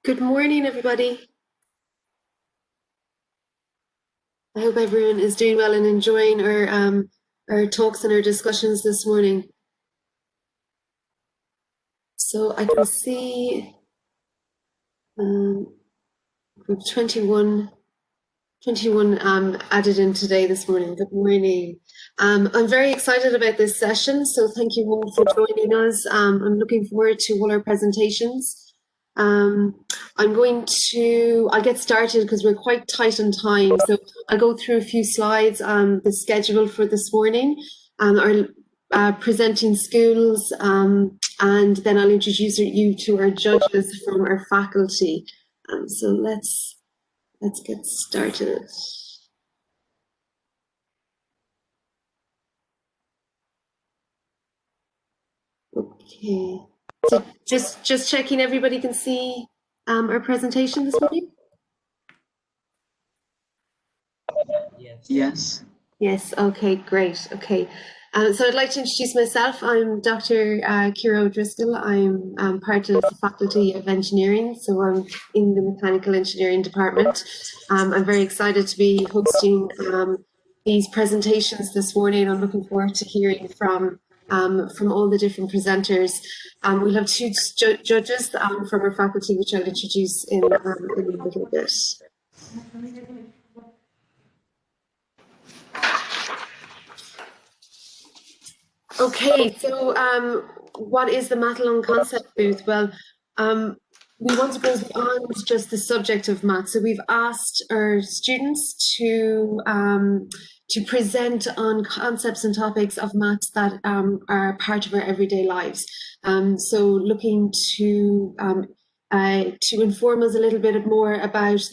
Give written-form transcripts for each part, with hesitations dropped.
Good morning, everybody. I hope everyone is doing well and enjoying our talks and our discussions this morning. So I can see group 21 added in today this morning. Good morning. I'm very excited about this session, so thank you all for joining us. I'm looking forward to all our presentations. I'll get started because we're quite tight on time. So I'll go through a few slides on the schedule for this morning, our presenting schools, and then I'll introduce you to our judges from our faculty. So let's get started. Okay. So just checking everybody can see our presentation this morning? Yes. Yes, okay, great. Okay. So I'd like to introduce myself. I'm Dr. Kira O'Driscoll. I'm part of the Faculty of Engineering, so I'm in the Mechanical Engineering Department. I'm very excited to be hosting these presentations this morning. I'm looking forward to hearing from all the different presenters. We'll have two judges from our faculty, which I'll introduce in a little bit. Okay, so what is the Mathalon concept booth? Well, we want to go beyond just the subject of math. So we've asked our students to present on concepts and topics of maths that are part of our everyday lives. So looking to inform us a little bit more about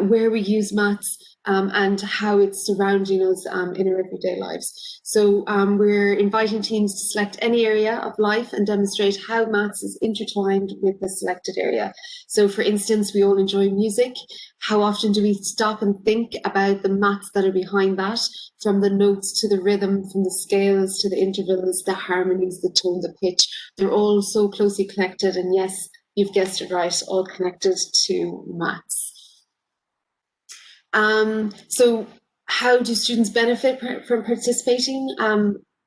where we use maths and how it's surrounding us in our everyday lives. So we're inviting teams to select any area of life and demonstrate how maths is intertwined with the selected area. So for instance, we all enjoy music. How often do we stop and think about the maths that are behind that, from the notes to the rhythm, from the scales to the intervals, the harmonies, the tone, the pitch? They're all so closely connected, and yes, you've guessed it right, all connected to maths. So how do students benefit from participating?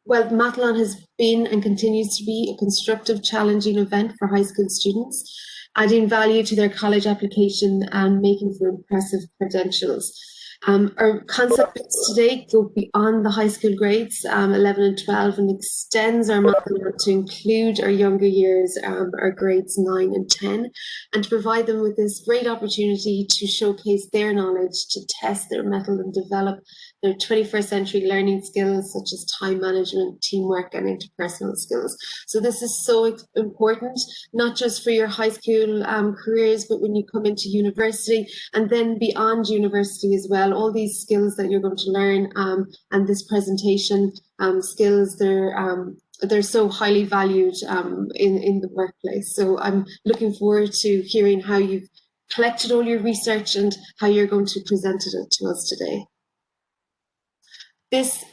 Well, Mathalon has been and continues to be a constructive, challenging event for high school students, adding value to their college application and making for impressive credentials. Our concept bits today go beyond the high school grades, 11 and 12, and extends our Mathalon to include our younger years, our grades 9 and 10, and to provide them with this great opportunity to showcase their knowledge, to test their mettle and develop their 21st century learning skills such as time management, teamwork, and interpersonal skills. So this is so important, not just for your high school careers, but when you come into university and then beyond university as well. All these skills that you're going to learn and this presentation skills, they're so highly valued in the workplace. So I'm looking forward to hearing how you've collected all your research and how you're going to present it to us today. This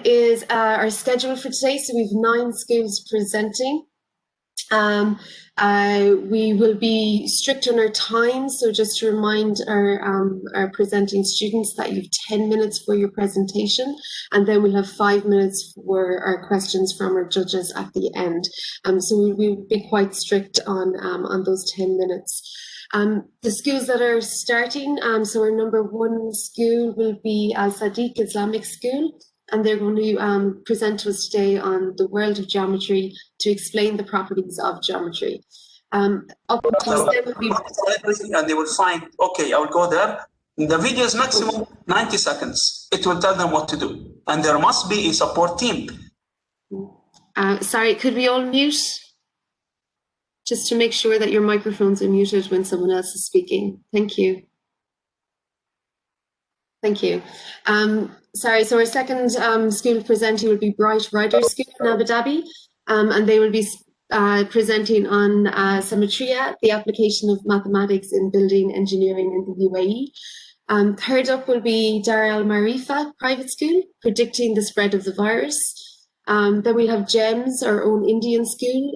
is our schedule for today. So we have 9 schools presenting. We will be strict on our time, so just to remind our presenting students that you have 10 minutes for your presentation, and then we'll have 5 minutes for our questions from our judges at the end. So we'll be quite strict on those 10 minutes. The schools that are starting, so our number 1 school will be Al Sadiq Islamic School, and they're going to present to us today on the world of geometry to explain the properties of geometry. Up until then will be... And they will find, okay, I will go there. The video is maximum 90 seconds. It will tell them what to do. And there must be a support team. Sorry, could we all mute? Just to make sure that your microphones are muted when someone else is speaking. Thank you. Thank you. Sorry, so our second school presenting will be Bright Rider School in Abu Dhabi, and they will be presenting on Symmetria, the application of mathematics in building engineering in the UAE. Third up will be Daryl Marifa Private School, predicting the spread of the virus. Then we'll have GEMS, our own Indian school,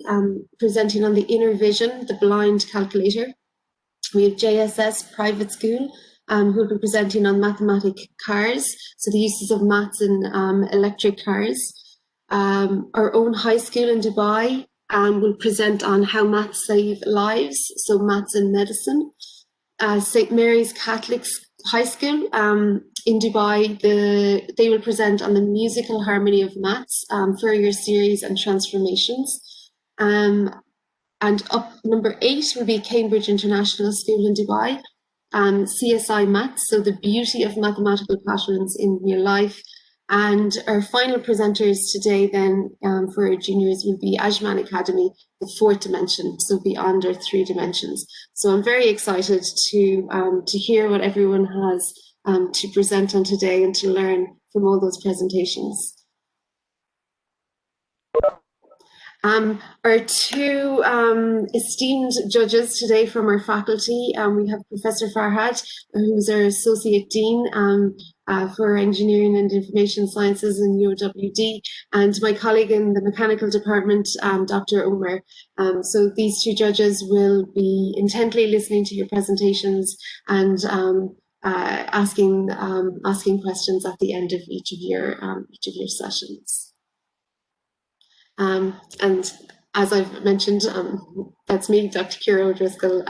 presenting on the inner vision, the blind calculator. We have JSS Private School, who will be presenting on mathematic cars, so the uses of maths in electric cars. Our own high school in Dubai will present on how maths save lives, so maths in medicine. St. Mary's Catholic High School in Dubai, they will present on the musical harmony of maths, Fourier Series and transformations. And up number 8 will be Cambridge International School in Dubai, CSI Maths, so the beauty of mathematical patterns in real life. And our final presenters today then for our juniors will be Ajman Academy, the 4th dimension, so beyond our 3 dimensions. So I'm very excited to hear what everyone has to present on today and to learn from all those presentations. Our 2 esteemed judges today from our faculty, we have Professor Farhad, who's our Associate Dean for Engineering and Information Sciences in UOWD, and my colleague in the Mechanical Department, Dr. Omar. So these 2 judges will be intently listening to your presentations and asking questions at the end of each of your sessions. And as I've mentioned, that's me, Dr. Kira O'Driscoll,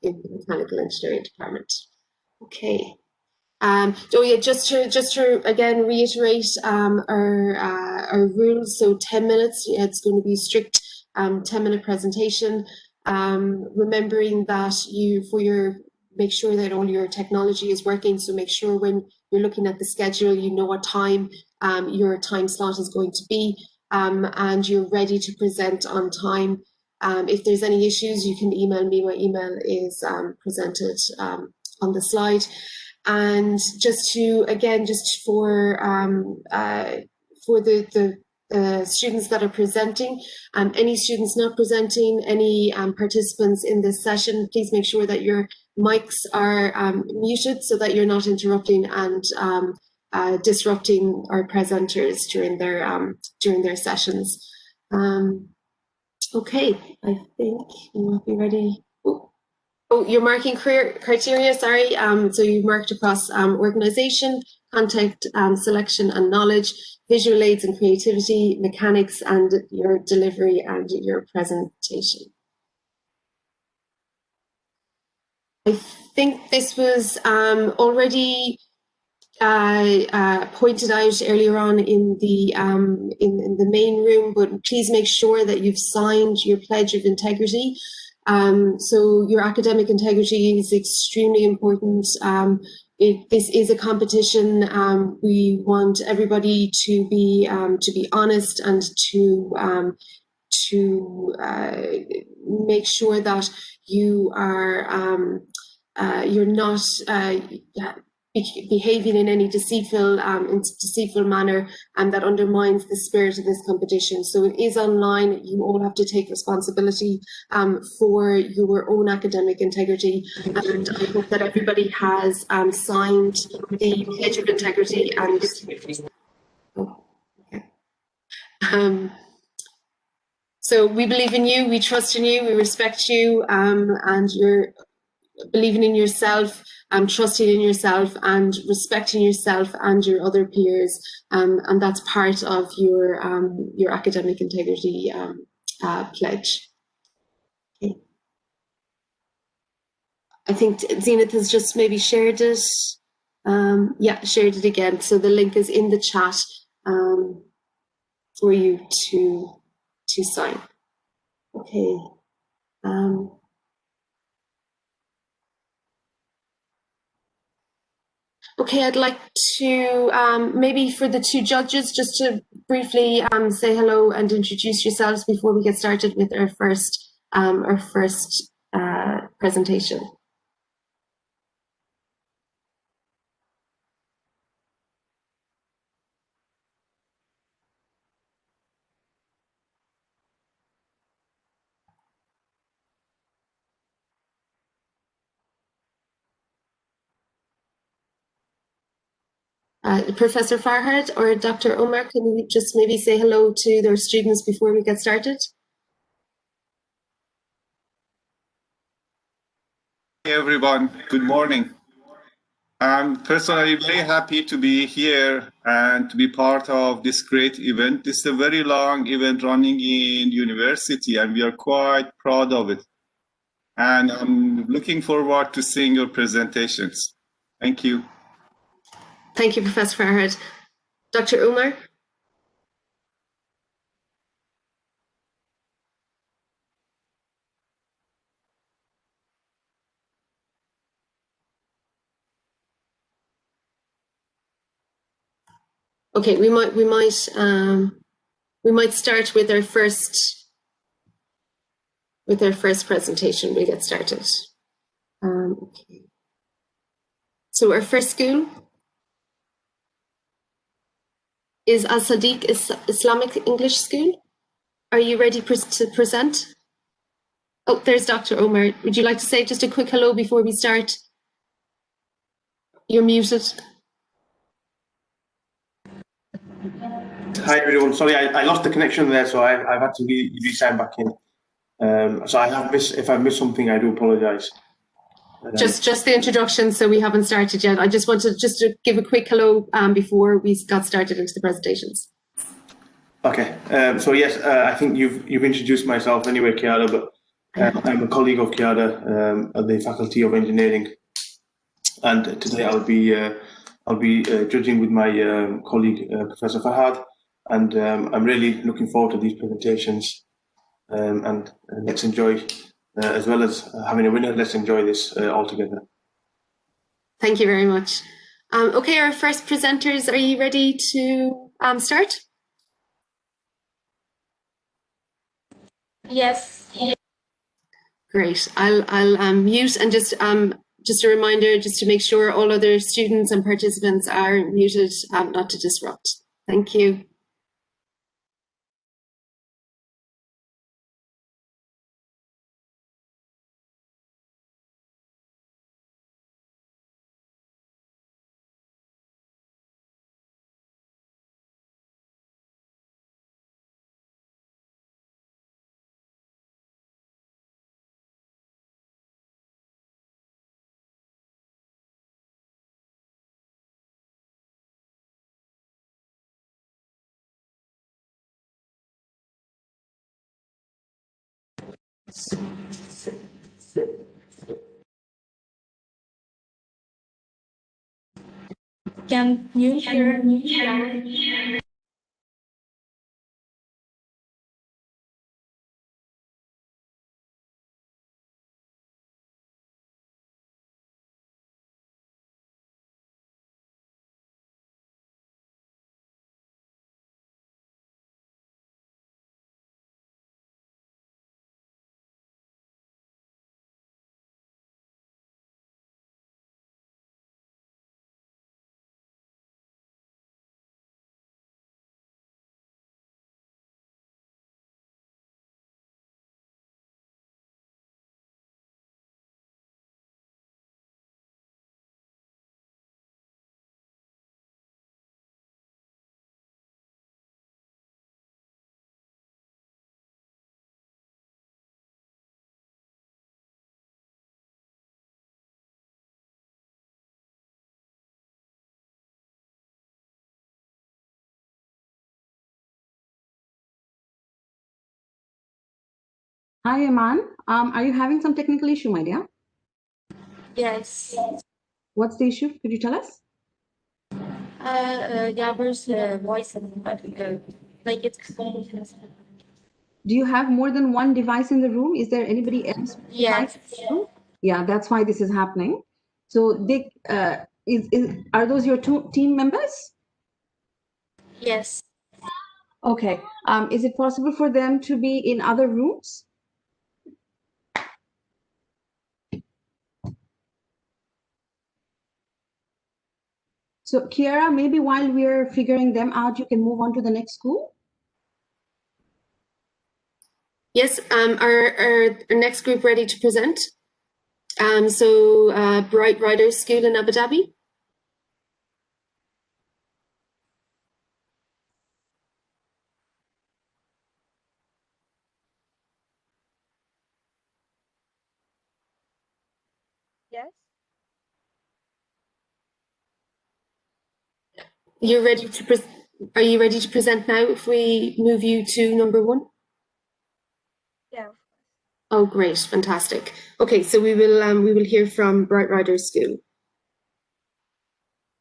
in the Mechanical Engineering Department. Okay. So yeah, just to again reiterate our rules. So 10 minutes. It's going to be strict 10-minute presentation. Remembering that make sure that all your technology is working. So make sure when you're looking at the schedule, you know what time your time slot is going to be. And you're ready to present on time. If there's any issues, you can email me. My email is presented on the slide. And just for the students that are presenting, any students not presenting, any participants in this session, please make sure that your mics are muted so that you're not interrupting and disrupting our presenters during their sessions. Okay, I think you might be ready. Oh, you're marking criteria, sorry. So you've marked across organization, content selection and knowledge, visual aids and creativity, mechanics, and your delivery and your presentation. I think this was already pointed out earlier on in the main room, but please make sure that you've signed your pledge of integrity. So your academic integrity is extremely important. This is a competition. We want everybody to be honest and to make sure that you are you're not behaving in any deceitful manner, and that undermines the spirit of this competition. So it is online. You all have to take responsibility for your own academic integrity, and I hope that everybody has signed the pledge of integrity. And so we believe in you, we trust in you, we respect you, and you're believing in yourself, trusting in yourself, and respecting yourself and your other peers, and that's part of your academic integrity pledge. Okay. I think Zenith has just maybe shared it. Yeah, shared it again. So the link is in the chat for you to sign. Okay. Okay, I'd like to maybe for the 2 judges just to briefly say hello and introduce yourselves before we get started with our first presentation. Professor Farhad or Dr. Omar, can you just maybe say hello to their students before we get started? Hey everyone, good morning. I'm personally very happy to be here and to be part of this great event. This is a very long event running in university and we are quite proud of it. And I'm looking forward to seeing your presentations. Thank you. Thank you, Professor Farhad. Dr. Omar? Okay, we might start with our first presentation. We get started. Okay. So our first school is Al Sadiq Islamic English School. Are you ready to present? Oh, there's Dr. Omar. Would you like to say just a quick hello before we start? You're muted. Hi everyone. Sorry, I lost the connection there, so I've had to re-sign back in. So if I missed something, I do apologise. Just the introduction, so we haven't started yet. I just wanted to give a quick hello before we got started into the presentations. Okay. So yes, I think you've introduced myself anyway, Chiara, but I'm a colleague of Chiara at the Faculty of Engineering, and today I'll be judging with my colleague Professor Farhad, and I'm really looking forward to these presentations. And let's enjoy, as well as having a winner, let's enjoy this all together. Thank you very much. Okay, our first presenters, are you ready to start? Yes. Great. I'll mute and just a reminder, just to make sure all other students and participants are muted, not to disrupt. Thank you. Can you hear me? Hi, Iman. Are you having some technical issue, my dear? Yes. What's the issue? Could you tell us? Gaber's voice like it's. Do you have more than one device in the room? Is there anybody else? Yes. Yeah, that's why this is happening. So they are those your two team members? Yes. Okay. Is it possible for them to be in other rooms? So Kiara, maybe while we're figuring them out, you can move on to the next school. Yes, our next group ready to present. So Bright Riders School in Abu Dhabi. You're ready to are you ready to present now if we move you to number 1? Yeah. Oh, great, fantastic. Okay, so we will hear from Bright Riders School.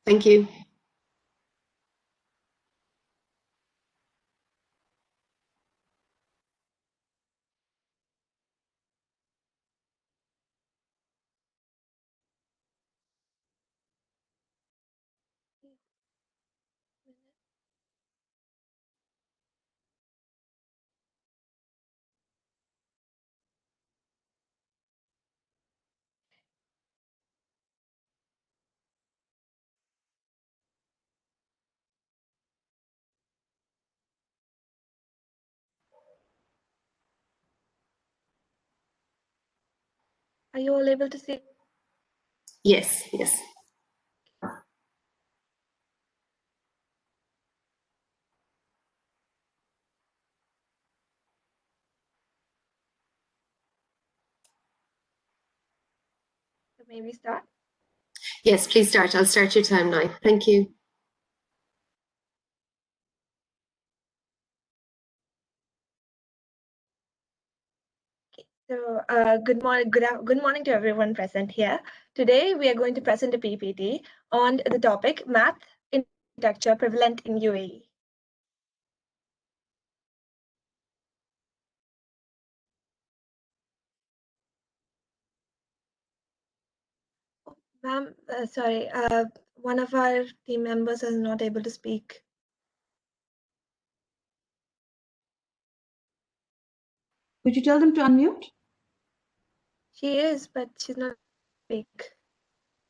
Thank you. Are you all able to see? Yes, yes. So maybe start. Yes, please start. I'll start your time now. Thank you. So good morning to everyone present here. Today we are going to present a PPT on the topic math in architecture prevalent in UAE. Ma'am, sorry, one of our team members is not able to speak. Could you tell them to unmute? She is, but she's not speak.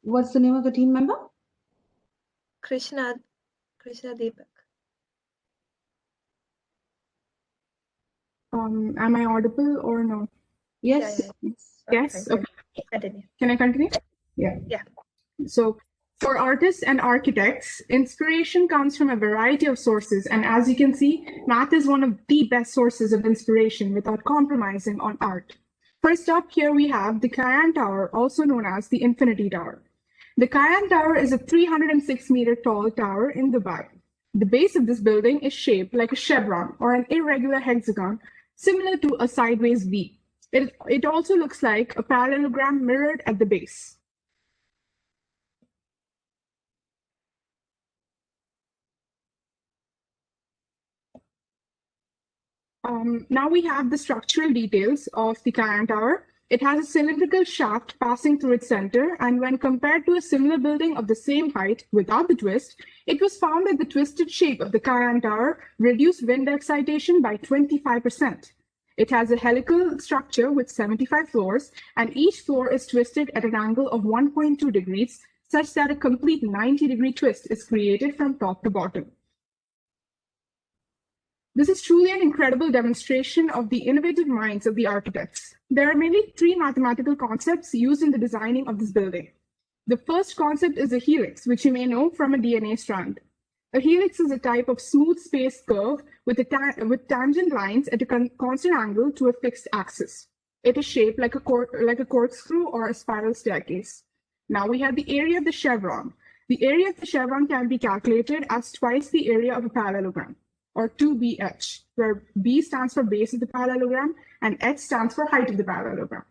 What's the name of the team member? Krishna Deepak. Am I audible or no? Yes. Yes. Okay. Continue. Can I continue? Yeah. Yeah. So for artists and architects, inspiration comes from a variety of sources. And as you can see, math is one of the best sources of inspiration without compromising on art. First up, here we have the Cayenne Tower, also known as the Infinity Tower. The Cayenne Tower is a 306-meter tall tower in Dubai. The base of this building is shaped like a chevron or an irregular hexagon, similar to a sideways V. It also looks like a parallelogram mirrored at the base. Now we have the structural details of the Cayenne Tower. It has a cylindrical shaft passing through its center, and when compared to a similar building of the same height without the twist, it was found that the twisted shape of the Cayenne Tower reduced wind excitation by 25%. It has a helical structure with 75 floors, and each floor is twisted at an angle of 1.2 degrees, such that a complete 90-degree twist is created from top to bottom. This is truly an incredible demonstration of the innovative minds of the architects. There are mainly 3 mathematical concepts used in the designing of this building. The first concept is a helix, which you may know from a DNA strand. A helix is a type of smooth spaced curve with tangent lines at a constant angle to a fixed axis. It is shaped like a corkscrew or a spiral staircase. Now we have the area of the chevron. The area of the chevron can be calculated as twice the area of a parallelogram, or 2BH, where B stands for base of the parallelogram and H stands for height of the parallelogram.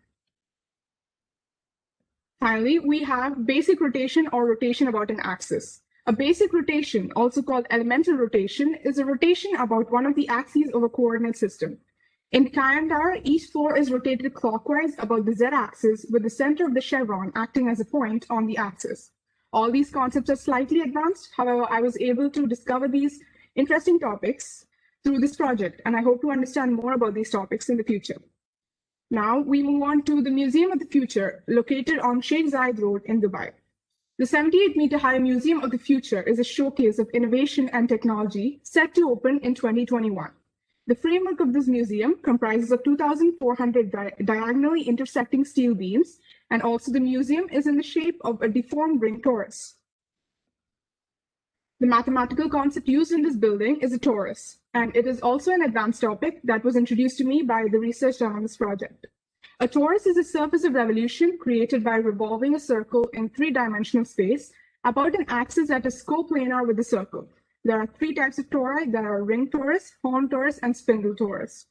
Finally, we have basic rotation or rotation about an axis. A basic rotation, also called elemental rotation, is a rotation about one of the axes of a coordinate system. In Cayenne Tower, each floor is rotated clockwise about the z-axis, with the center of the chevron acting as a point on the axis. All these concepts are slightly advanced. However, I was able to discover these interesting topics through this project, and I hope to understand more about these topics in the future. Now we move on to the Museum of the Future, located on Sheikh Zayed Road in Dubai. The 78-meter high Museum of the Future is a showcase of innovation and technology set to open in 2021. The framework of this museum comprises of 2,400 diagonally intersecting steel beams, and also the museum is in the shape of a deformed ring torus. The mathematical concept used in this building is a torus, and it is also an advanced topic that was introduced to me by the research done on this project. A torus is a surface of revolution created by revolving a circle in 3-dimensional space about an axis that is coplanar with the circle. There are three types of tori. There are ring torus, horn torus, and spindle torus.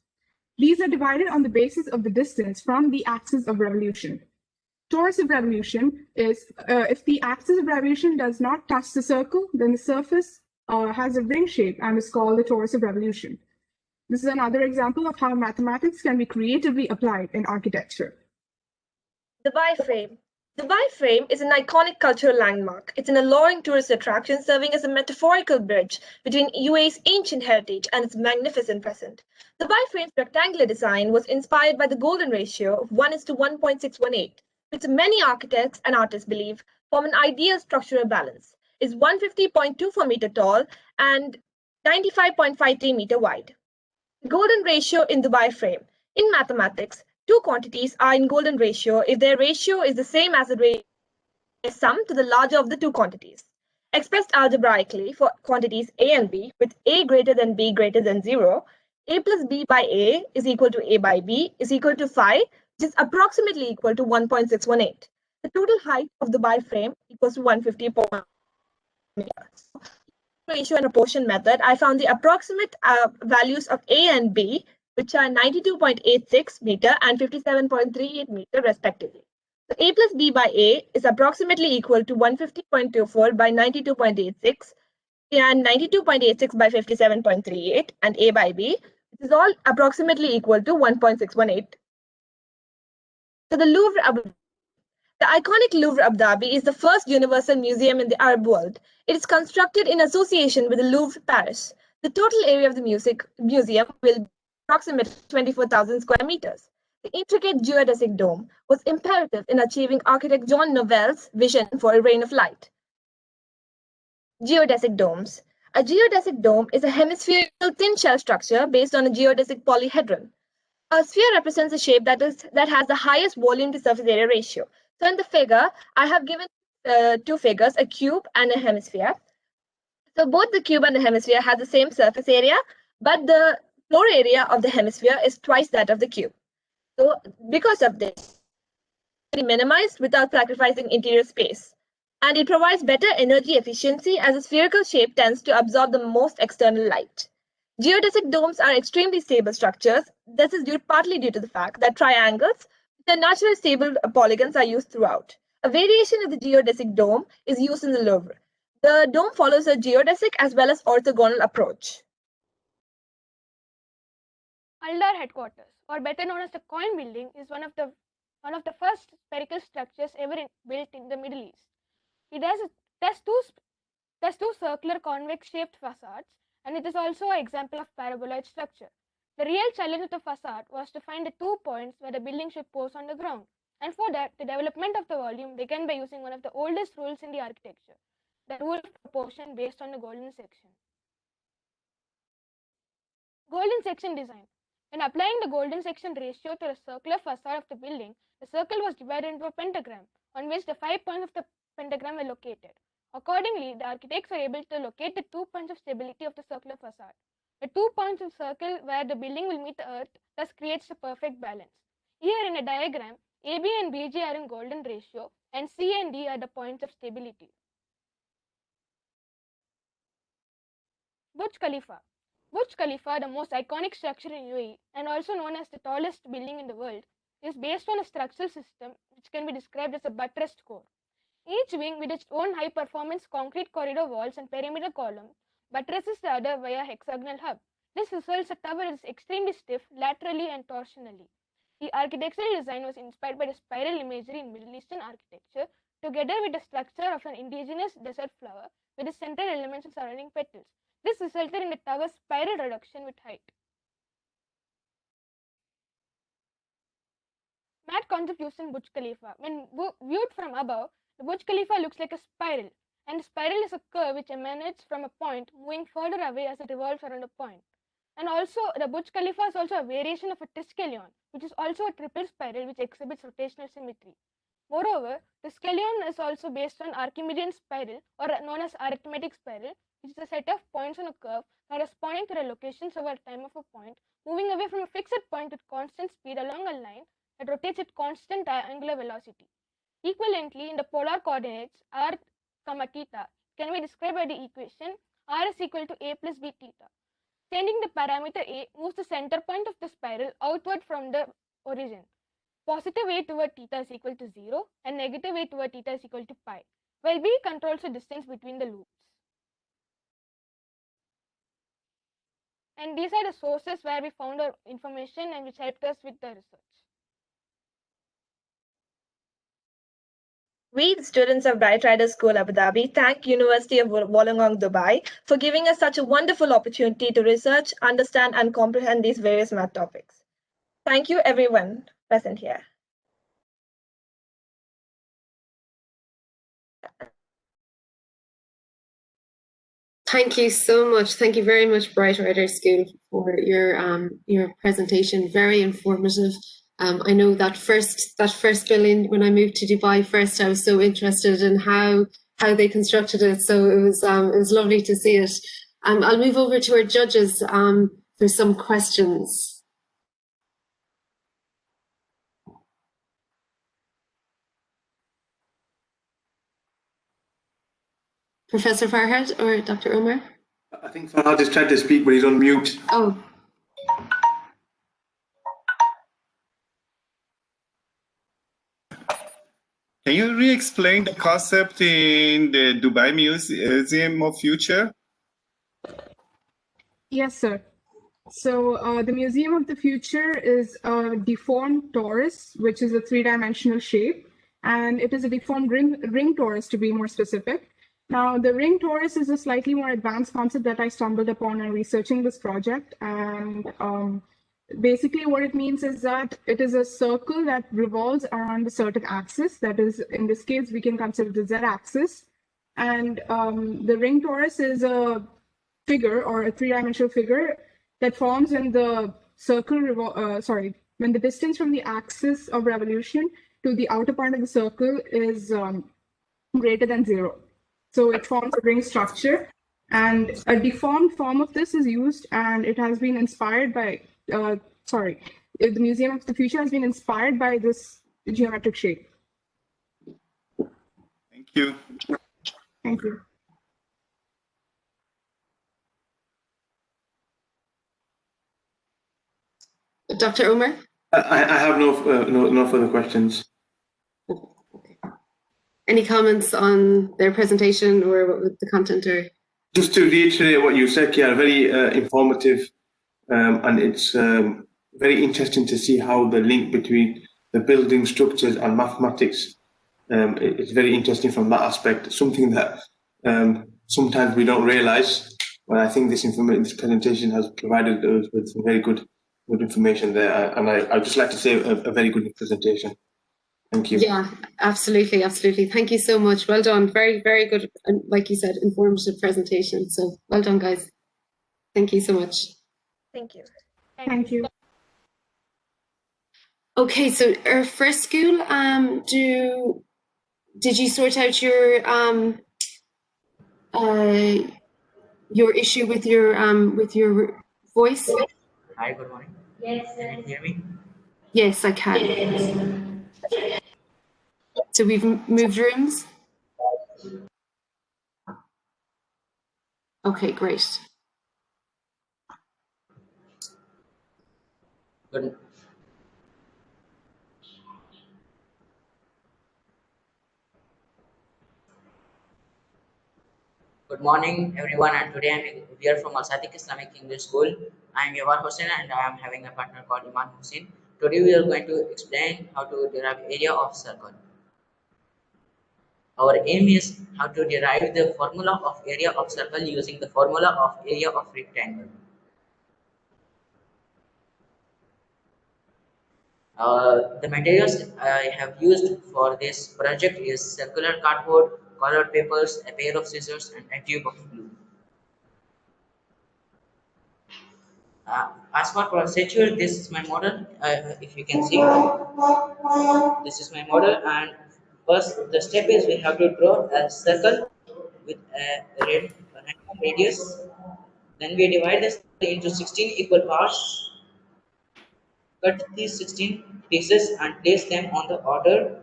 These are divided on the basis of the distance from the axis of revolution. Torus of revolution is if the axis of revolution does not touch the circle, then the surface has a ring shape and is called the torus of revolution. This is another example of how mathematics can be creatively applied in architecture. The biframe. The biframe is an iconic cultural landmark. It's an alluring tourist attraction serving as a metaphorical bridge between UAE's ancient heritage and its magnificent present. The biframe's rectangular design was inspired by the golden ratio of 1:1.618, which many architects and artists believe form an ideal structural balance. It's 150.24 meter tall and 95.53 meter wide. The golden ratio in the biframe. In mathematics, two quantities are in golden ratio if their ratio is the same as the sum to the larger of the two quantities. Expressed algebraically for quantities a and b, with a greater than b greater than 0, a plus b by a is equal to a by b is equal to phi, which is approximately equal to 1.618. The total height of the biframe equals to 150 meters. Ratio and proportion method, I found the approximate values of a and b, which are 92.86 meter and 57.38 meter respectively. So a plus b by a is approximately equal to 150.24 by 92.86 and 92.86 by 57.38, and a by b, which is all approximately equal to 1.618. So the Louvre, the iconic Louvre Abu Dhabi is the first universal museum in the Arab world. It is constructed in association with the Louvre, Paris. The total area of the museum will be approximately 24,000 square meters. The intricate geodesic dome was imperative in achieving architect John Novell's vision for a reign of light. Geodesic domes. A geodesic dome is a hemispherical thin shell structure based on a geodesic polyhedron. A sphere represents a shape that has the highest volume to surface area ratio. So in the figure, I have given two figures, a cube and a hemisphere. So both the cube and the hemisphere have the same surface area, but the floor area of the hemisphere is twice that of the cube. So because of this, it is minimized without sacrificing interior space. And it provides better energy efficiency as a spherical shape tends to absorb the most external light. Geodesic domes are extremely stable structures. This is partly due to the fact that triangles, the naturally stable polygons, are used throughout. A variation of the geodesic dome is used in the Louvre. The dome follows a geodesic as well as orthogonal approach. Aldar headquarters, or better known as the Coin Building, is one of the first spherical structures ever built in the Middle East. It has two circular convex-shaped facades, and it is also an example of paraboloid structure. The real challenge of the facade was to find the 2 points where the building should pose on the ground, and for that, the development of the volume began by using one of the oldest rules in the architecture, the rule of proportion based on the golden section. Golden section design. When applying the golden section ratio to the circular facade of the building, the circle was divided into a pentagram, on which the 5 points of the pentagram were located. Accordingly, the architects were able to locate the 2 points of stability of the circular facade. The 2 points of circle where the building will meet the earth thus creates a perfect balance. Here in a diagram, AB and BG are in golden ratio and C and D are the points of stability. Burj Khalifa. Burj Khalifa, the most iconic structure in UAE and also known as the tallest building in the world, is based on a structural system which can be described as a buttressed core. Each wing with its own high-performance concrete corridor walls and perimeter columns buttresses the other via hexagonal hub. This results in a tower that is extremely stiff laterally and torsionally. The architectural design was inspired by the spiral imagery in Middle Eastern architecture, together with the structure of an indigenous desert flower with the central elements and surrounding petals. This resulted in the tower's spiral reduction with height. Math concept used in Burj Khalifa. When viewed from above, the Burj Khalifa looks like a spiral, and the spiral is a curve which emanates from a point, moving further away as it revolves around a point. And also, the Burj Khalifa is also a variation of a triskelion, which is also a triple spiral which exhibits rotational symmetry. Moreover, the triskelion is also based on Archimedean spiral, or known as arithmetic spiral, which is a set of points on a curve corresponding to the locations over time of a point, moving away from a fixed point with constant speed along a line that rotates at constant angular velocity. Equivalently, in the polar coordinates, comma theta can be described by the equation r is equal to a plus b theta. Changing the parameter a moves the center point of the spiral outward from the origin. Positive a toward theta is equal to 0 and negative a toward theta is equal to pi, while b controls the distance between the loops. And these are the sources where we found our information and which helped us with the research. We, the students of Bright Riders School, Abu Dhabi, thank University of Wollongong, Dubai, for giving us such a wonderful opportunity to research, understand, and comprehend these various math topics. Thank you, everyone present here. Thank you so much. Thank you very much, Bright Riders School, for your presentation. Very informative. I know that first building, when I moved to Dubai first, I was so interested in how they constructed it. So it was lovely to see it. I'll move over to our judges for some questions. Professor Farhad or Dr. Omar? I think Farhad is trying to speak, but he's on mute. Oh. Can you re-explain the concept in the Dubai Museum of Future? Yes, sir. So the Museum of the Future is a deformed torus, which is a three-dimensional shape, and it is a deformed ring torus, to be more specific. Now, the ring torus is a slightly more advanced concept that I stumbled upon in researching this project. And basically what it means is that it is a circle that revolves around a certain axis. That is, in this case, we can consider the z-axis. And the ring torus is a figure or a three-dimensional figure that forms when the circle, when the distance from the axis of revolution to the outer part of the circle is greater than 0. So it forms a ring structure, and a deformed form of this is used, and it has been inspired by, the Museum of the Future has been inspired by this geometric shape. Thank you. Thank you. Dr. Omar? I have no further questions. Any comments on their presentation or what was the content? Or just to reiterate what you said, Kiara, very informative, and it's very interesting to see how the link between the building structures and mathematics is very interesting from that aspect. Something that sometimes we don't realize. But I think this presentation has provided us with some very good information there, and I'd just like to say a very good presentation. Thank you. Yeah, absolutely. Thank you so much. Well done. Very, very good. And like you said, informative presentation. So well done, guys. Thank you so much. Thank you. Thank you. Okay, so our first school, did you sort out your issue with your voice? Hi, good morning. Yes. Can you hear me? Yes, I can. So we've moved rooms? Okay, great. Good morning, everyone, and today we are from Al-Sadiq Islamic English School. I am Yavar Hussain, and I am having a partner called Iman Hussain. Today we are going to explain how to derive area of circle. Our aim is how to derive the formula of area of circle using the formula of area of rectangle. The materials I have used for this project is circular cardboard, colored papers, a pair of scissors, and a tube of glue. As for procedure, this is my model. If you can see, this is my model, and first the step is we have to draw a circle with a random radius. Then we divide this into 16 equal parts. Cut these 16 pieces and place them on the order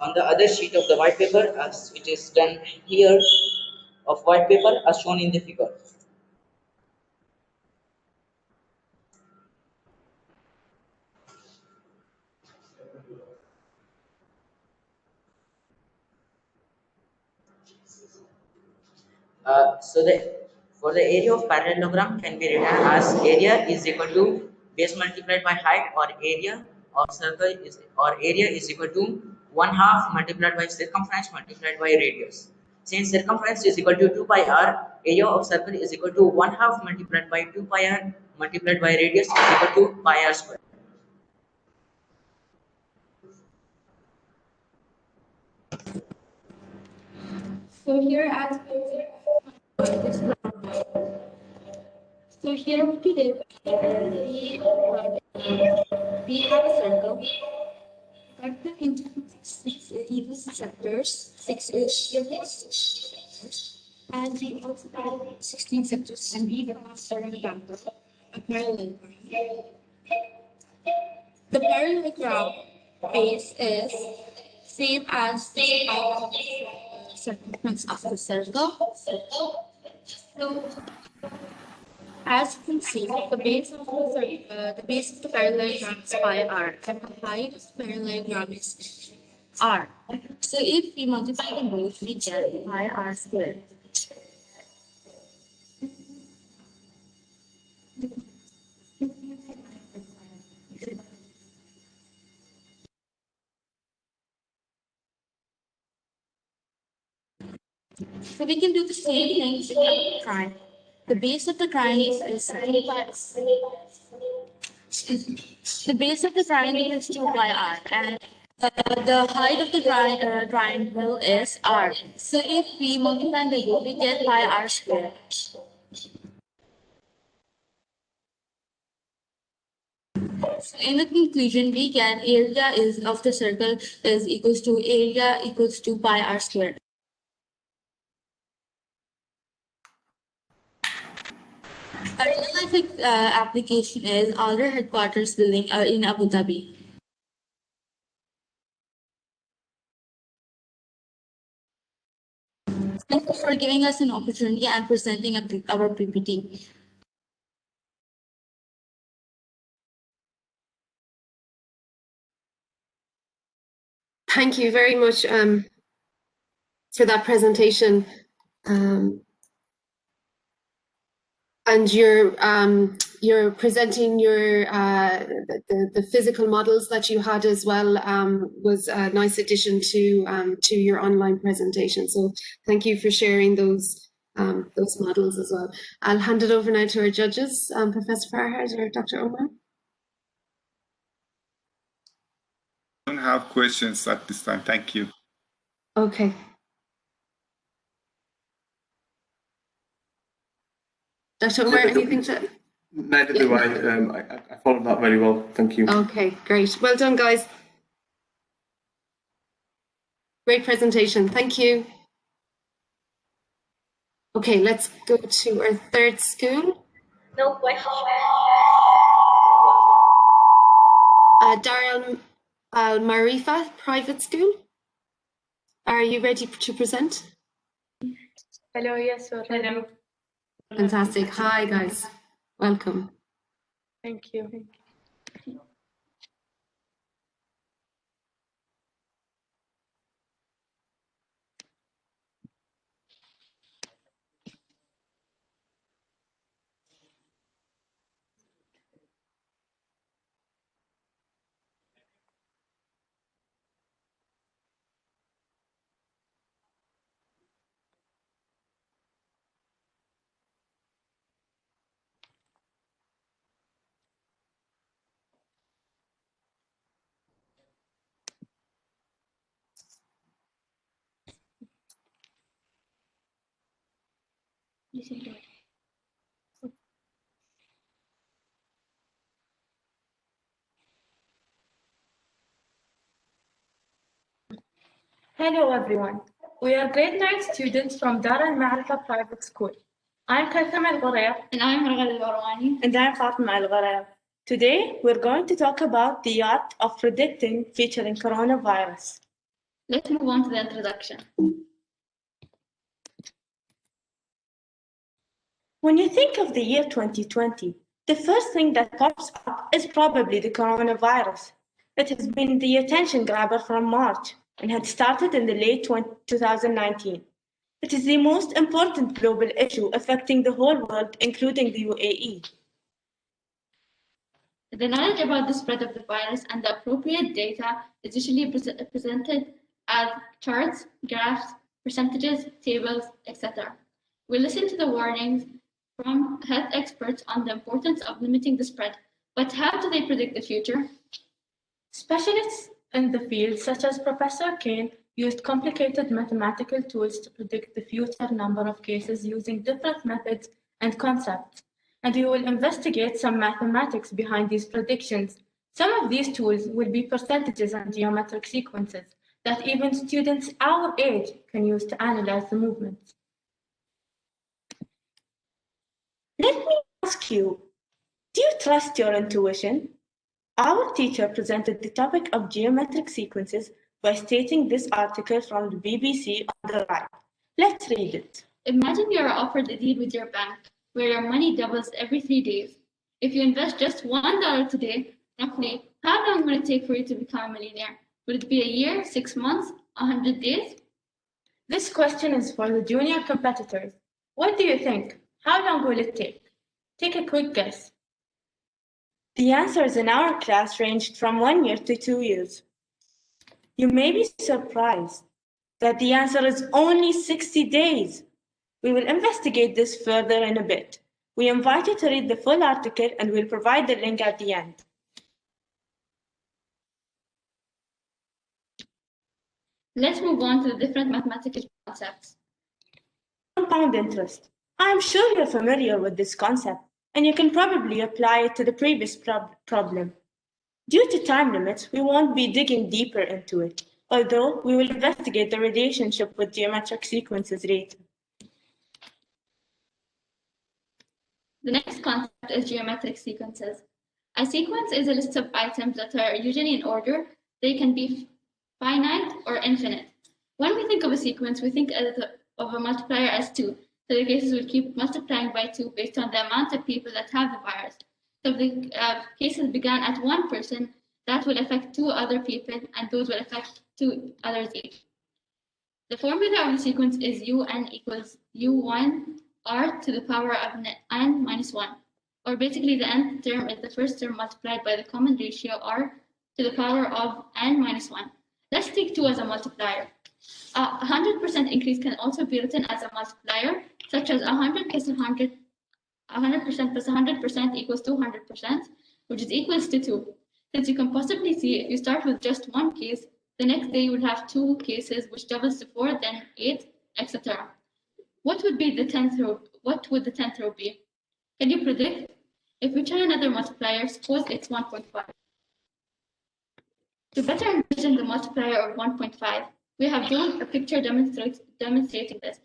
on the other sheet of the white paper, as it is done here of white paper as shown in the figure. For the area of parallelogram can be written as area is equal to base multiplied by height, or area of circle is, or area is equal to 1/2 multiplied by circumference multiplied by radius. Since circumference is equal to 2 pi r, area of circle is equal to 1/2 multiplied by 2 pi r multiplied by radius is equal to pi r square. So here as so here today we have a circle cut into six even sectors, six-ish sectors, and we also have 16 sectors, and we have an example, a parallelogram. The parallelogram base is same as the circumference of the circle. So, as you can see, the base of the parallelogram is pi r, and the height of the parallelogram is r. So if we multiply them both, we get pi r squared. So we can do the same thing with the triangle. The base of the triangle is 2 pi r, and the height of the triangle is r. So if we multiply the both, we get pi r squared. So in the conclusion, we get area is of the circle is equals to area equals to pi r squared. A real-life application is our headquarters building in Abu Dhabi. Thank you for giving us an opportunity and presenting our PPT. Thank you very much for that presentation. And you're presenting your the physical models that you had as well was a nice addition to your online presentation. So thank you for sharing those models as well. I'll hand it over now to our judges, Professor Farhad or Dr. Omar. I don't have questions at this time. Thank you. Okay. Dr. Omar, anything to? Neither do I. I followed that very well. Thank you. Okay, great. Well done, guys. Great presentation. Thank you. Okay, let's go to our third school. No question. Daryl Marifa Private School. Are you ready to present? Hello, yes, sir. Hello. Fantastic. Hi, guys. Welcome. Thank you. Hello, everyone. We are grade 9 students from Daryl Marifa Private School. I'm Katham Al-Ghurayab. And I'm Raghad Al-Barwani. And I'm Fatima Al-Ghurayab. Today, we're going to talk about the art of predicting featuring coronavirus. Let's move on to the introduction. When you think of the year 2020, the first thing that pops up is probably the coronavirus. It has been the attention grabber from March and had started in the late 2019. It is the most important global issue affecting the whole world, including the UAE. The knowledge about the spread of the virus and the appropriate data is usually presented as charts, graphs, percentages, tables, etc. We listen to the warnings from health experts on the importance of limiting the spread, but how do they predict the future? Specialists in the field, such as Professor Kane, used complicated mathematical tools to predict the future number of cases using different methods and concepts. And we will investigate some mathematics behind these predictions. Some of these tools will be percentages and geometric sequences that even students our age can use to analyze the movements. Let me ask you, do you trust your intuition? Our teacher presented the topic of geometric sequences by stating this article from the BBC on the right. Let's read it. Imagine you are offered a deal with your bank where your money doubles every 3 days. If you invest just $1 today, roughly, how long will it take for you to become a millionaire? Will it be a year, 6 months, 100 days? This question is for the junior competitors. What do you think? How long will it take? Take a quick guess. The answers in our class ranged from 1 year to 2 years. You may be surprised that the answer is only 60 days. We will investigate this further in a bit. We invite you to read the full article and we'll provide the link at the end. Let's move on to the different mathematical concepts. Compound interest. I'm sure you're familiar with this concept, and you can probably apply it to the previous problem. Due to time limits, we won't be digging deeper into it, although we will investigate the relationship with geometric sequences later. The next concept is geometric sequences. A sequence is a list of items that are usually in order. They can be finite or infinite. When we think of a sequence, we think of a multiplier as 2. So the cases will keep multiplying by 2 based on the amount of people that have the virus. So if the cases began at 1 person, that will affect 2 other people, and those will affect 2 others each. The formula of the sequence is UN equals U1 R to the power of n minus 1. Or basically the nth term is the first term multiplied by the common ratio R to the power of n minus 1. Let's take 2 as a multiplier. A 100% increase can also be written as a multiplier, such as 100 plus 100, 100% plus 100% equals 200%, which is equals to 2. Since you can possibly see, if you start with just 1 case, the next day you will have 2 cases, which doubles to 4, then 8, etc. What would the 10th row be? Can you predict? If we try another multiplier, suppose it's 1.5. To better envision the multiplier of 1.5, we have drawn a picture demonstrating this.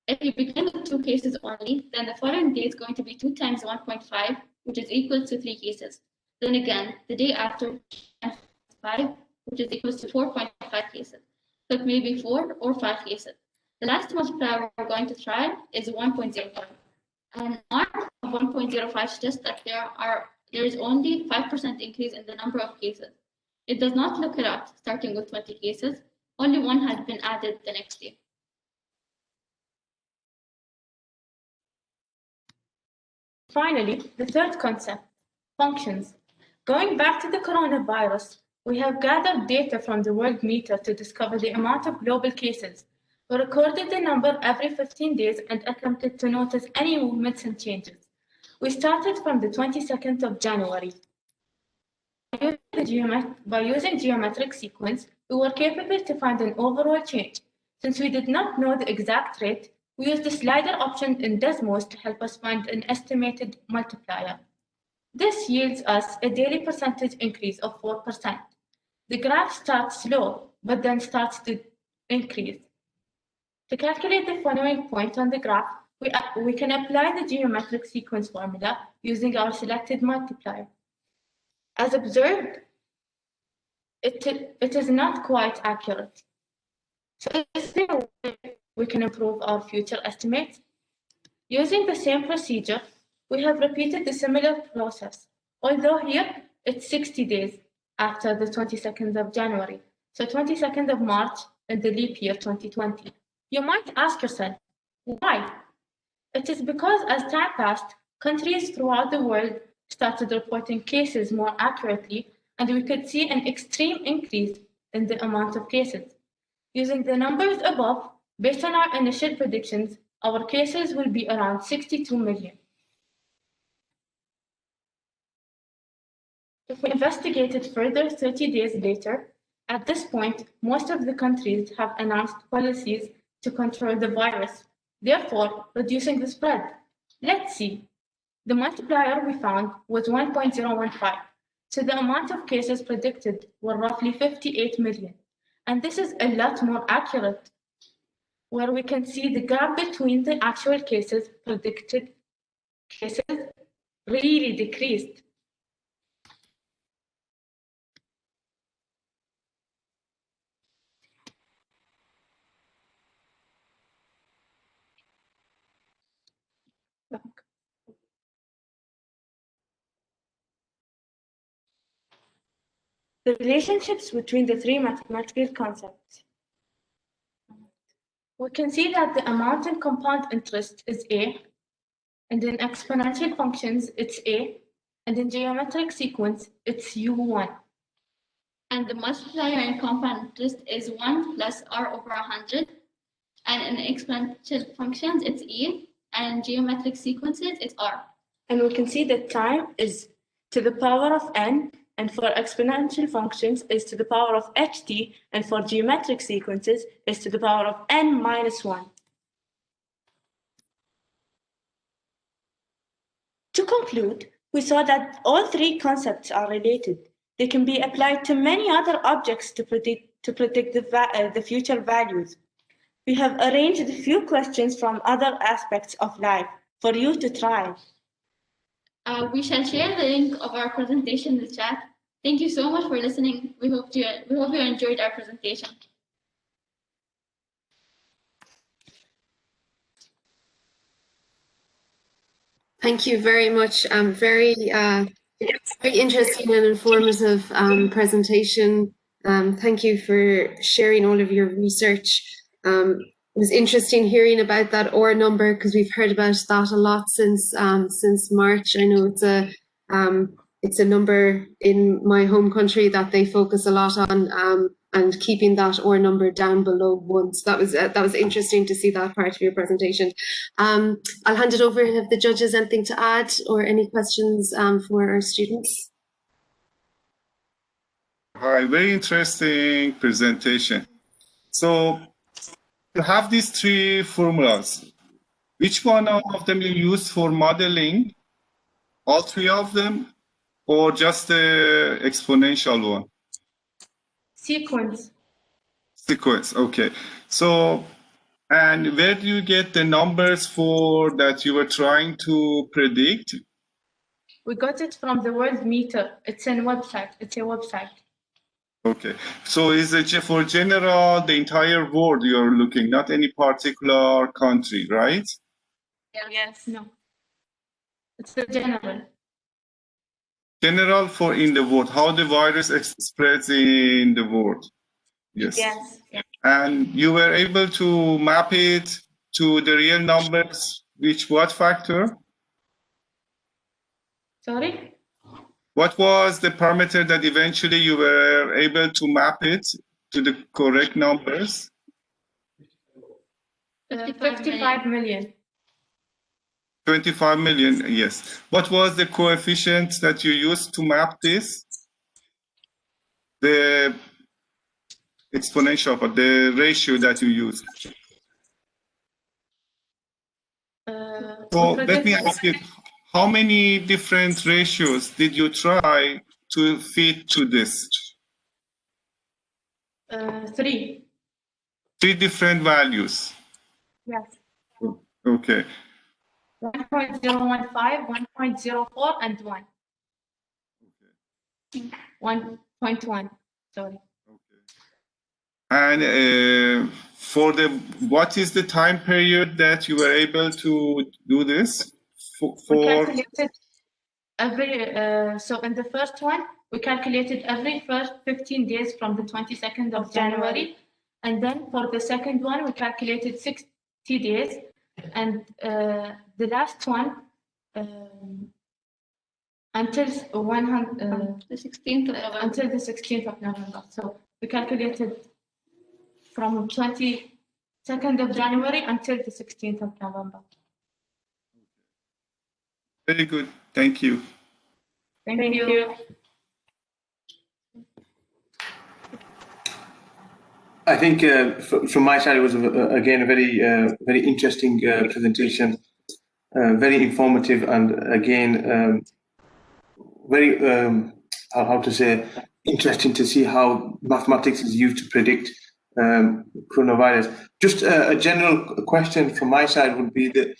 If you begin with 2 cases only, then the following day is going to be 2 times 1.5, which is equal to 3 cases. Then again, the day after 5, which is equal to 4.5 cases. So it may be 4 or 5 cases. The last multiplier we're going to try is 1.05. An arc of 1.05 suggests that there is only 5% increase in the number of cases. It does not look a lot, starting with 20 cases. Only 1 has been added the next day. Finally, the third concept, functions. Going back to the coronavirus, we have gathered data from the world meter to discover the amount of global cases. We recorded the number every 15 days and attempted to notice any movements and changes. We started from the 22nd of January. By using geometric sequence, we were capable to find an overall change. Since we did not know the exact rate, we used the slider option in Desmos to help us find an estimated multiplier. This yields us a daily percentage increase of 4%. The graph starts slow, but then starts to increase. To calculate the following point on the graph, we can apply the geometric sequence formula using our selected multiplier. As observed, it is not quite accurate. So is there a way we can improve our future estimates? Using the same procedure, we have repeated the similar process, although here it's 60 days after the 22nd of January, so 22nd of March in the leap year 2020. You might ask yourself, why? It is because as time passed, countries throughout the world started reporting cases more accurately, and we could see an extreme increase in the amount of cases. Using the numbers above, based on our initial predictions, our cases will be around 62 million. If we investigated further 30 days later, at this point, most of the countries have announced policies to control the virus, therefore reducing the spread. Let's see. The multiplier we found was 1.015, so the amount of cases predicted were roughly 58 million. And this is a lot more accurate, where we can see the gap between the actual cases predicted cases really decreased. The relationships between the three mathematical concepts. We can see that the amount in compound interest is A, and in exponential functions it's A, and in geometric sequence it's U1. And the multiplier in compound interest is 1 plus r over 100, and in exponential functions it's E, and in geometric sequences it's r. And we can see that time is to the power of n, and for exponential functions is to the power of ht, and for geometric sequences is to the power of n minus 1. To conclude, we saw that all three concepts are related. They can be applied to many other objects to predict the future values. We have arranged a few questions from other aspects of life for you to try. We shall share the link of our presentation in the chat. Thank you so much for listening. We hope you enjoyed our presentation. Thank you very much. Very interesting and informative presentation. Thank you for sharing all of your research. It was interesting hearing about that OR number because we've heard about that a lot since March. I know it's a number in my home country that they focus a lot on, and keeping that OR number down below 1. So that was interesting to see that part of your presentation. I'll hand it over if the judges anything to add or any questions for our students. Hi, very interesting presentation. So you have these three formulas. Which one of them you use for modeling? All three of them, or just the exponential one? Sequence. Sequence, okay. So, and where do you get the numbers for that you were trying to predict? We got it from the word meter. It's a website. Okay, so is it for general, the entire world you're looking, not any particular country, right? Yes. No. It's the general. General for in the world, how the virus spreads in the world. Yes. Yes. And you were able to map it to the real numbers, what factor? Sorry? What was the parameter that eventually you were able to map it to the correct numbers? 55 million. 25 million, yes. What was the coefficient that you used to map this? The exponential, but the ratio that you used. So let me ask you, how many different ratios did you try to fit to this? 3. 3 different values. Yes. Okay. 1.015, 1.04, and 1. 1.1. Sorry. And what is the time period that you were able to do this We for? calculated so in the first one, we calculated every first 15 days from the 22nd of January. And then for the second one, we calculated 60 days. And the last one, until the 16th of November. Until the 16th of November. So we calculated from 22nd of January until the 16th of November. Very good. Thank you. Thank you. I think from my side, it was again a very interesting presentation, very informative, and again very how to say, interesting to see how mathematics is used to predict coronavirus. Just a general question from my side would be that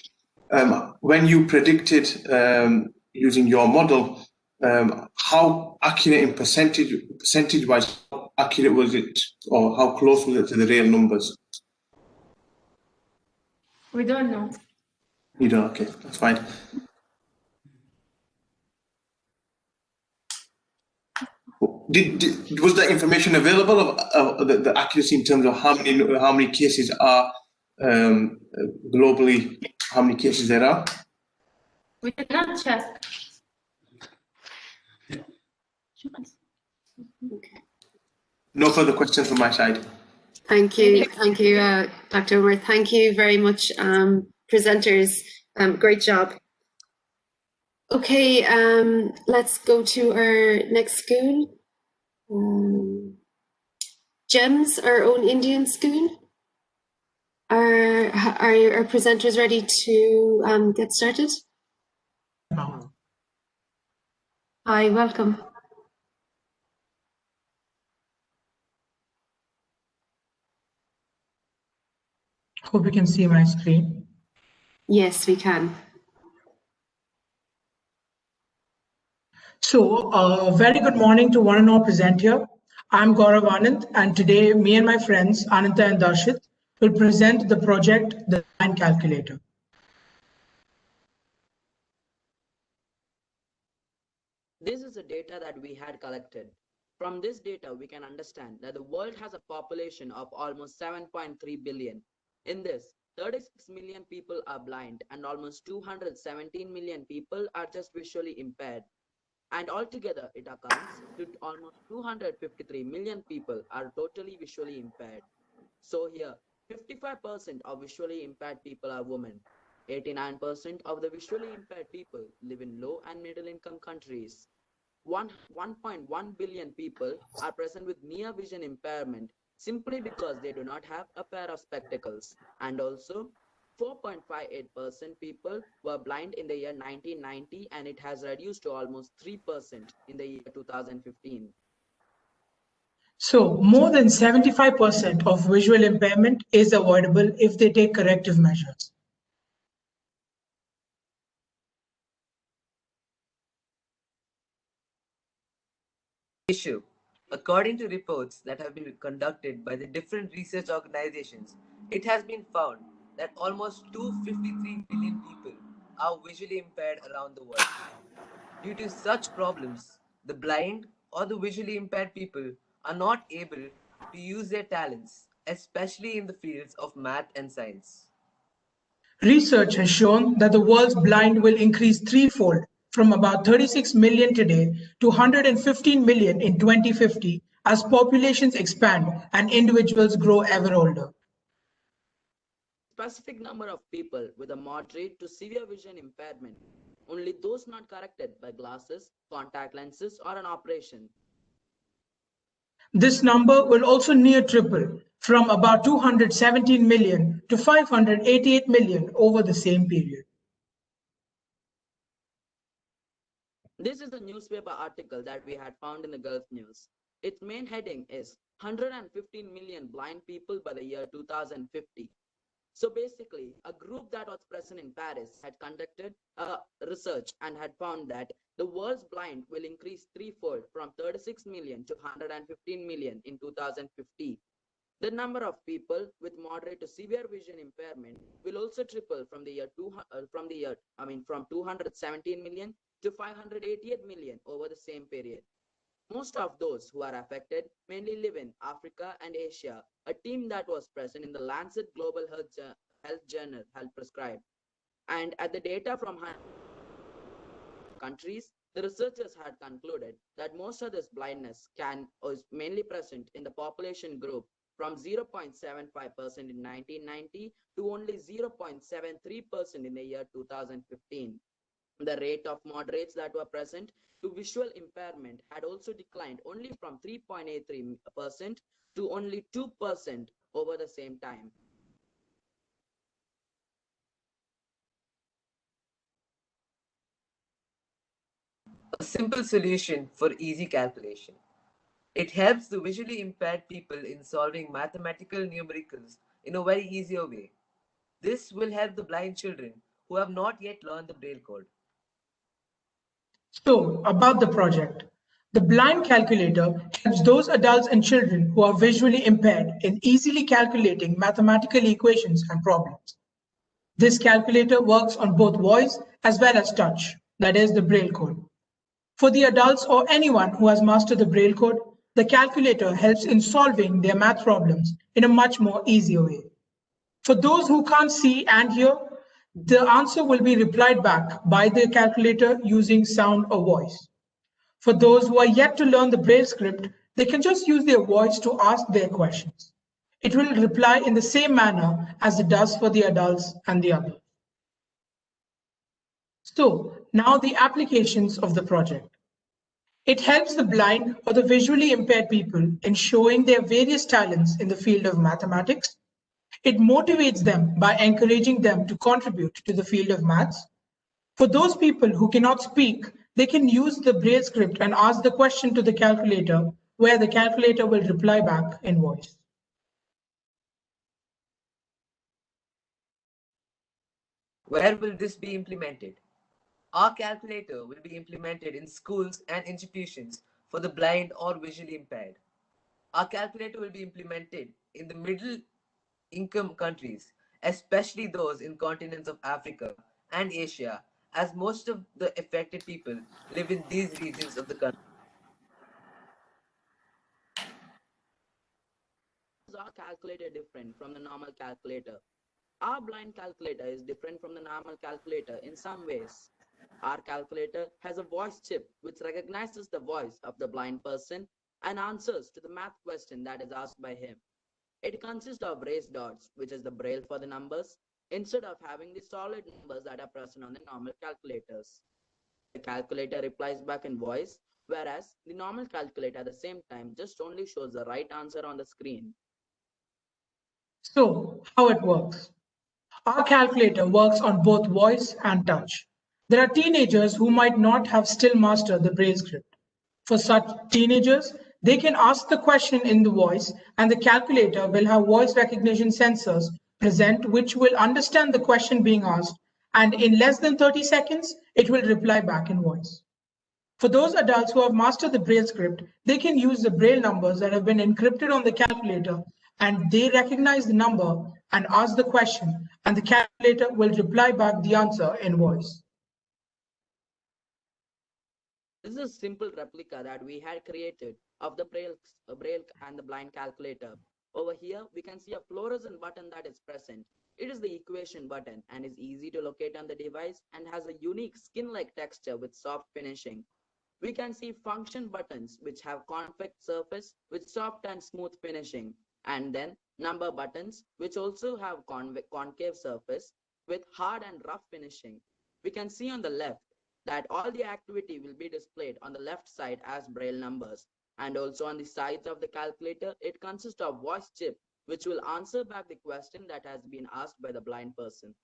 when you predicted using your model, how accurate in percentage-wise, how accurate was it, or how close was it to the real numbers? We don't know. You don't. Okay, that's fine. Was that information available of the accuracy in terms of how many cases are globally, how many cases there are? We did not check. No further questions from my side. Thank you, Dr. Umar. Thank you very much, presenters. Great job. Okay, let's go to our next school. GEMS, our own Indian school. Are our presenters ready to get started? Hi, welcome. Hope you can see my screen. Yes, we can. So, very good morning to one and all present here. I'm Gaurav Anand, and today me and my friends Ananta and Darshit will present the project, the Line Calculator. This is the data that we had collected. From this data, we can understand that the world has a population of almost 7.3 billion. In this, 36 million people are blind and almost 217 million people are just visually impaired. And altogether, it accounts to almost 253 million people are totally visually impaired. So here, 55% of visually impaired people are women. 89% of the visually impaired people live in low and middle income countries. 1.1 billion people are present with near vision impairment simply because they do not have a pair of spectacles. And also, 4.58% people were blind in the year 1990, and it has reduced to almost 3% in the year 2015. So, more than 75% of visual impairment is avoidable if they take corrective measures. Issue. According to reports that have been conducted by the different research organizations, it has been found that almost 253 million people are visually impaired around the world. Due to such problems, the blind or the visually impaired people are not able to use their talents, especially in the fields of math and science. Research has shown that the world's blind will increase threefold from about 36 million today to 115 million in 2050 as populations expand and individuals grow ever older. Specific number of people with a moderate to severe vision impairment, only those not corrected by glasses, contact lenses, or an operation. This number will also near triple from about 217 million to 588 million over the same period. This is a newspaper article that we had found in the Gulf News. Its main heading is 115 million blind people by the year 2050. So basically, a group that was present in Paris had conducted research and had found that the world's blind will increase threefold from 36 million to 115 million in 2050. The number of people with moderate to severe vision impairment will also triple from from 217 million to 588 million over the same period. Most of those who are affected mainly live in Africa and Asia, a team that was present in the Lancet Global Health Journal helped prescribe. And at the data from countries, the researchers had concluded that most of this blindness is mainly present in the population group from 0.75% in 1990 to only 0.73% in the year 2015. The rate of moderates that were present to visual impairment had also declined only from 3.83% to only 2% over the same time. A simple solution for easy calculation. It helps the visually impaired people in solving mathematical numericals in a very easier way. This will help the blind children who have not yet learned the Braille code. So, about the project. The blind calculator helps those adults and children who are visually impaired in easily calculating mathematical equations and problems. This calculator works on both voice as well as touch, that is the Braille code. For the adults or anyone who has mastered the Braille code, the calculator helps in solving their math problems in a much more easier way. For those who can't see and hear, the answer will be replied back by the calculator using sound or voice. For those who are yet to learn the Braille script, they can just use their voice to ask their questions. It will reply in the same manner as it does for the adults and the others. So, now the applications of the project. It helps the blind or the visually impaired people in showing their various talents in the field of mathematics. It motivates them by encouraging them to contribute to the field of maths. For those people who cannot speak, they can use the Braille script and ask the question to the calculator, where the calculator will reply back in voice. Where will this be implemented? Our calculator will be implemented in schools and institutions for the blind or visually impaired. Our calculator will be implemented in the middle income countries, especially those in continents of Africa and Asia, as most of the affected people live in these regions of the country. Is our calculator different from the normal calculator? Our blind calculator is different from the normal calculator in some ways. Our calculator has a voice chip which recognizes the voice of the blind person and answers to the math question that is asked by him. It consists of raised dots, which is the Braille for the numbers, instead of having the solid numbers that are present on the normal calculators. The calculator replies back in voice, whereas the normal calculator at the same time just only shows the right answer on the screen. So, how it works? Our calculator works on both voice and touch. There are teenagers who might not have still mastered the Braille script. For such teenagers, they can ask the question in the voice, and the calculator will have voice recognition sensors present which will understand the question being asked, and in less than 30 seconds, it will reply back in voice. For those adults who have mastered the Braille script, they can use the Braille numbers that have been encrypted on the calculator, and they recognize the number and ask the question, and the calculator will reply back the answer in voice. This is a simple replica that we had created of the Braille and the blind calculator. Over here, we can see a fluorescent button that is present. It is the equation button and is easy to locate on the device and has a unique skin-like texture with soft finishing. We can see function buttons which have convex surface with soft and smooth finishing, and then number buttons which also have concave surface with hard and rough finishing. We can see on the left that all the activity will be displayed on the left side as Braille numbers, and also on the sides of the calculator it consists of voice chip which will answer back the question that has been asked by the blind person.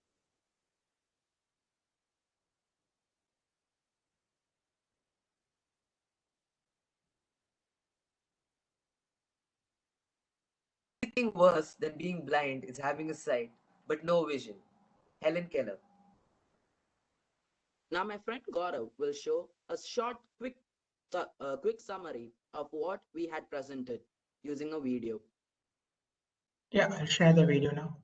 The only thing worse than being blind is having a sight but no vision. Helen Keller. Now my friend Gaurav will show a short, quick summary of what we had presented using a video. Yeah, I'll share the video now.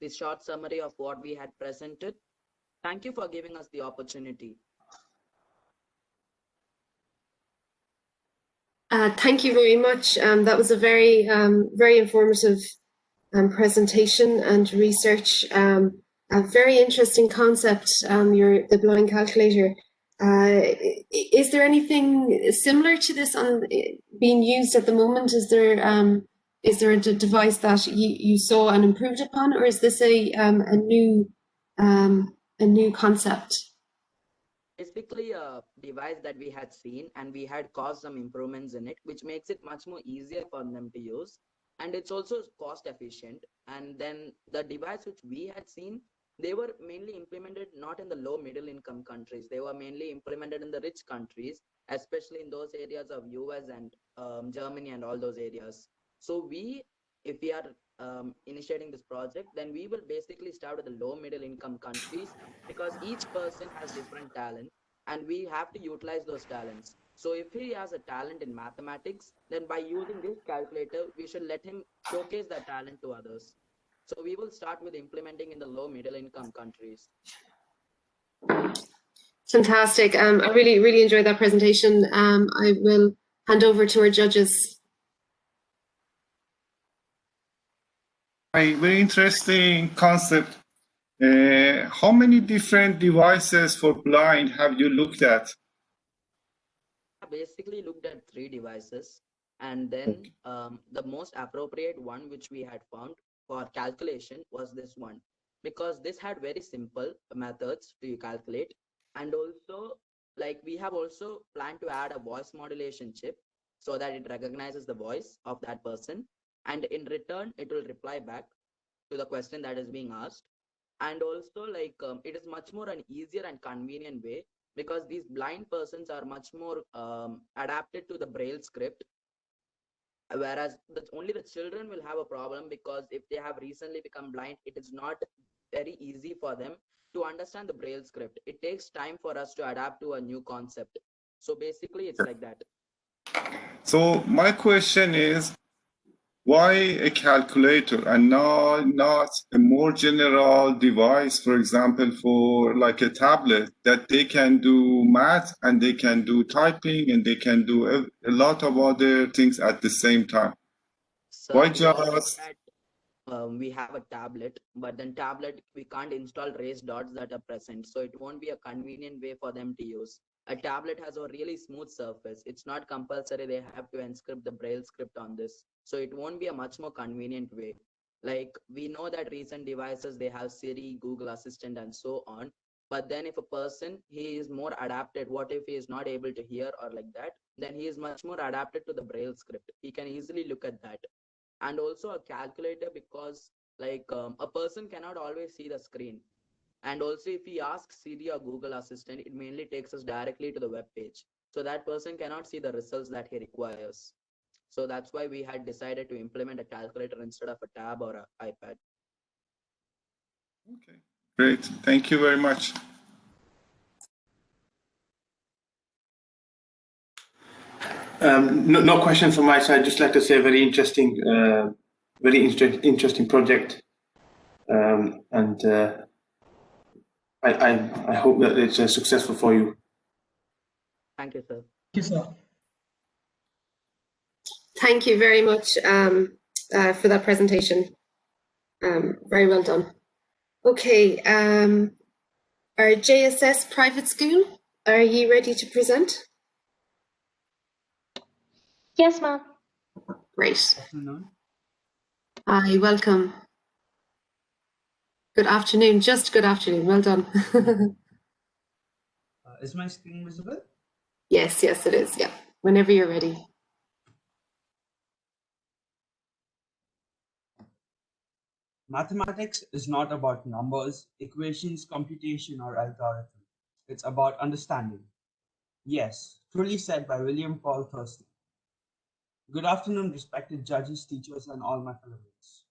This short summary of what we had presented. Thank you for giving us the opportunity. Thank you very much. That was a very, very informative presentation and research. A very interesting concept, the blind calculator. Is there anything similar to this being used at the moment? Is there a device that you saw and improved upon, or is this a new concept? Basically a device that we had seen, and we had caused some improvements in it, which makes it much more easier for them to use, and it's also cost efficient. And then the device which we had seen, they were mainly implemented not in the low middle income countries, they were mainly implemented in the rich countries, especially in those areas of US and Germany and all those areas. So if we are initiating this project, then we will basically start with the low middle income countries, because each person has different talent and we have to utilize those talents. So if he has a talent in mathematics, then by using this calculator, we should let him showcase that talent to others. So we will start with implementing in the low middle income countries. Fantastic. I really, really enjoyed that presentation. I will hand over to our judges. A very interesting concept. How many different devices for blind have you looked at? I basically looked at 3 devices, and then the most appropriate one which we had found for calculation was this one, because this had very simple methods to calculate, and also like we have also planned to add a voice modulation chip so that it recognizes the voice of that person, and in return it will reply back to the question that is being asked. And also like it is much more an easier and convenient way, because these blind persons are much more adapted to the braille script, whereas only the children will have a problem, because if they have recently become blind, it is not very easy for them to understand the Braille script. It takes time for us to adapt to a new concept. So basically, it's like that. So my question is, why a calculator and not a more general device, for example, for like a tablet that they can do math and they can do typing and they can do a lot of other things at the same time? Sir, Why we also just we have a tablet, but then tablet we can't install raised dots that are present, so it won't be a convenient way for them to use. A tablet has a really smooth surface. It's not compulsory they have to inscript the Braille script on this, so it won't be a much more convenient way. Like, we know that recent devices, they have Siri, Google Assistant, and so on, but then if a person, he is more adapted, what if he is not able to hear or like that, then he is much more adapted to the Braille script. He can easily look at that. And also a calculator, because like a person cannot always see the screen, and also if he asks Siri or Google Assistant, it mainly takes us directly to the web page, so that person cannot see the results that he requires. So that's why we had decided to implement a calculator instead of a tab or an iPad. Okay, great, thank you very much. No question from my side. Just like to say, very interesting project, and I hope that it's successful for you. Thank you, sir. Thank you, sir. Thank you very much for that presentation. Very well done. Okay, our JSS private school, are you ready to present? Yes, ma'am. Great. Afternoon. Hi, welcome. Good afternoon, just good afternoon, well done. Is my screen visible? Yes, it is, yeah. Whenever you're ready. Mathematics is not about numbers, equations, computation, or algorithm. It's about understanding. Yes, truly said by William Paul Thurston. Good afternoon, respected judges, teachers, and all my fellow mates.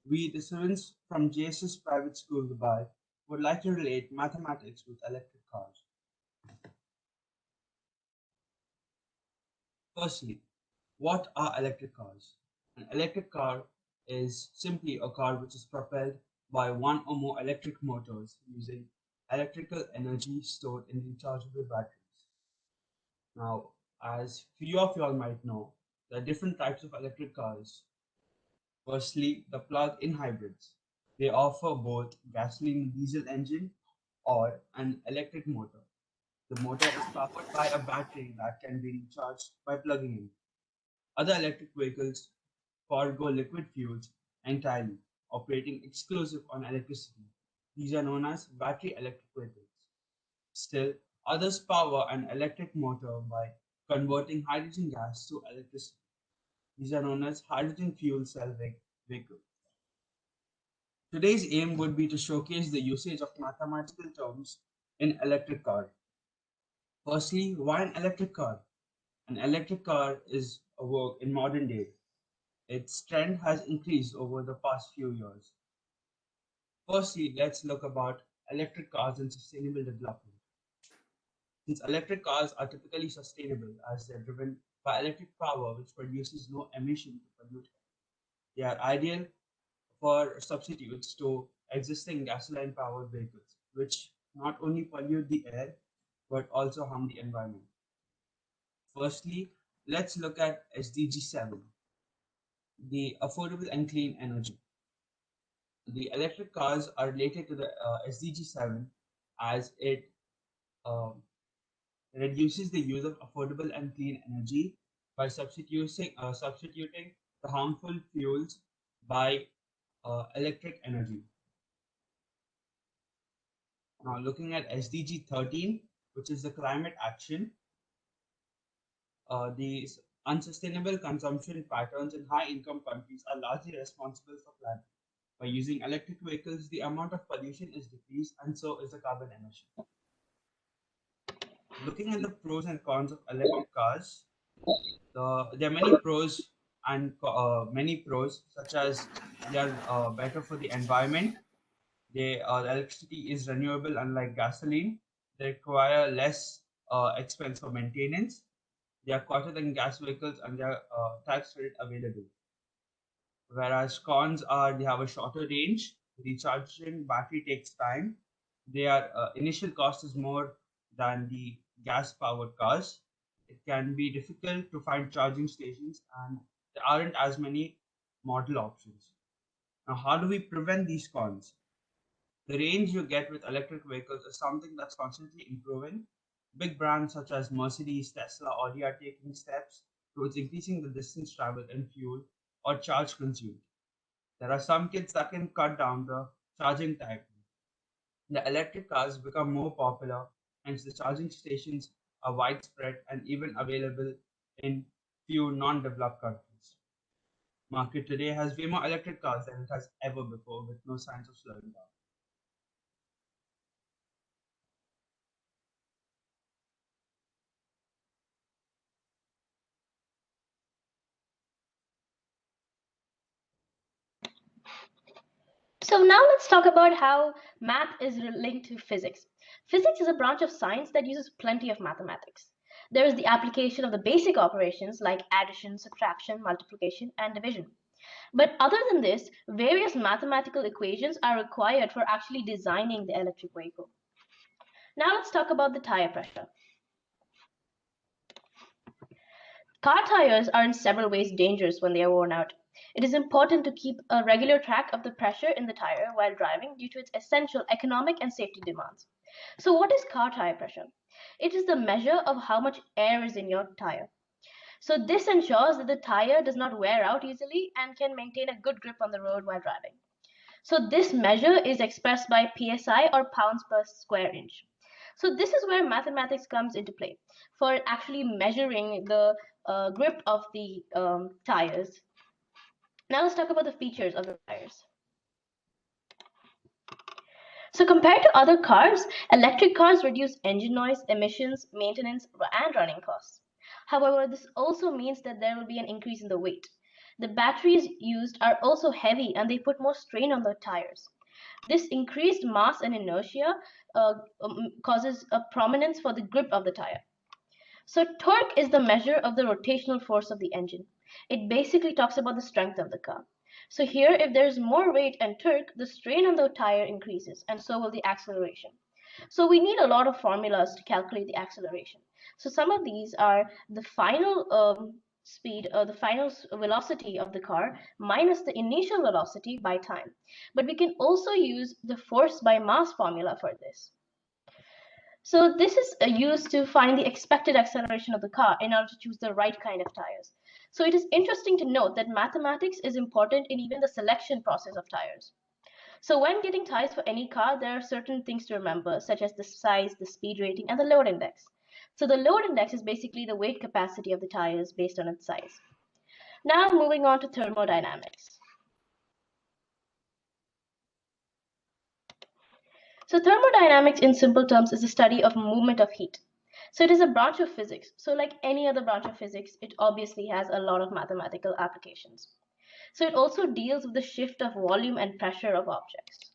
We, the students from JSS Private School, Dubai, would like to relate mathematics with electric cars. Firstly, what are electric cars? An electric car is simply a car which is propelled by one or more electric motors using electrical energy stored in rechargeable batteries. Now, as few of you all might know, there are different types of electric cars. Firstly, the plug-in hybrids. They offer both gasoline diesel engine or an electric motor. The motor is powered by a battery that can be recharged by plugging in. Other electric vehicles forego liquid fuels entirely, operating exclusive on electricity. These are known as battery electric vehicles. Still, others power an electric motor by converting hydrogen gas to electricity. These are known as hydrogen fuel cell vehicles. Today's aim would be to showcase the usage of mathematical terms in electric car. Firstly, why an electric car? An electric car is a work in modern day. Its trend has increased over the past few years. Firstly, let's look about electric cars and sustainable development. Since electric cars are typically sustainable as they're driven by electric power which produces no emission to pollute air, they are ideal for substitutes to existing gasoline-powered vehicles, which not only pollute the air but also harm the environment. Firstly, let's look at SDG 7, the affordable and clean energy. The electric cars are related to the SDG 7 as it reduces the use of affordable and clean energy by substituting the harmful fuels by electric energy. Now, looking at SDG 13, which is the climate action, the unsustainable consumption patterns in high-income countries are largely responsible for climate. By using electric vehicles, the amount of pollution is decreased, and so is the carbon emission. Looking at the pros and cons of electric cars, there are many pros and such as they are better for the environment, The electricity is renewable, unlike gasoline. They require less expense for maintenance. They are quieter than gas vehicles, and they are tax credit available. Whereas cons are they have a shorter range. Recharging battery takes time. Their initial cost is more than the gas-powered cars. It can be difficult to find charging stations, and there aren't as many model options. Now, how do we prevent these cons? The range you get with electric vehicles is something that's constantly improving. Big brands such as Mercedes, Tesla, Audi are taking steps towards increasing the distance traveled in fuel or charge consumed. There are some kits that can cut down the charging time. The electric cars become more popular, hence the charging stations are widespread and even available in few non-developed countries. Market today has way more electric cars than it has ever before, with no signs of slowing down. So now let's talk about how math is linked to physics. Physics is a branch of science that uses plenty of mathematics. There is the application of the basic operations like addition, subtraction, multiplication, and division. But other than this, various mathematical equations are required for actually designing the electric vehicle. Now let's talk about the tire pressure. Car tires are in several ways dangerous when they are worn out. It is important to keep a regular track of the pressure in the tire while driving due to its essential economic and safety demands. So what is car tire pressure? It is the measure of how much air is in your tire. So this ensures that the tire does not wear out easily and can maintain a good grip on the road while driving. So this measure is expressed by PSI or pounds per square inch. So this is where mathematics comes into play for actually measuring the grip of the tires. Now let's talk about the features of the tires. So compared to other cars, electric cars reduce engine noise, emissions, maintenance, and running costs. However, this also means that there will be an increase in the weight. The batteries used are also heavy and they put more strain on the tires. This increased mass and inertia causes a prominence for the grip of the tire. So torque is the measure of the rotational force of the engine. It basically talks about the strength of the car. So here, if there's more weight and torque, the strain on the tire increases, and so will the acceleration. So we need a lot of formulas to calculate the acceleration. So some of these are the final speed, the final velocity of the car minus the initial velocity by time. But we can also use the force by mass formula for this. So this is used to find the expected acceleration of the car in order to choose the right kind of tires. So it is interesting to note that mathematics is important in even the selection process of tires. So when getting tires for any car, there are certain things to remember, such as the size, the speed rating, and the load index. So the load index is basically the weight capacity of the tires based on its size. Now moving on to thermodynamics. So thermodynamics in simple terms is the study of movement of heat. So it is a branch of physics. So like any other branch of physics, it obviously has a lot of mathematical applications. So it also deals with the shift of volume and pressure of objects.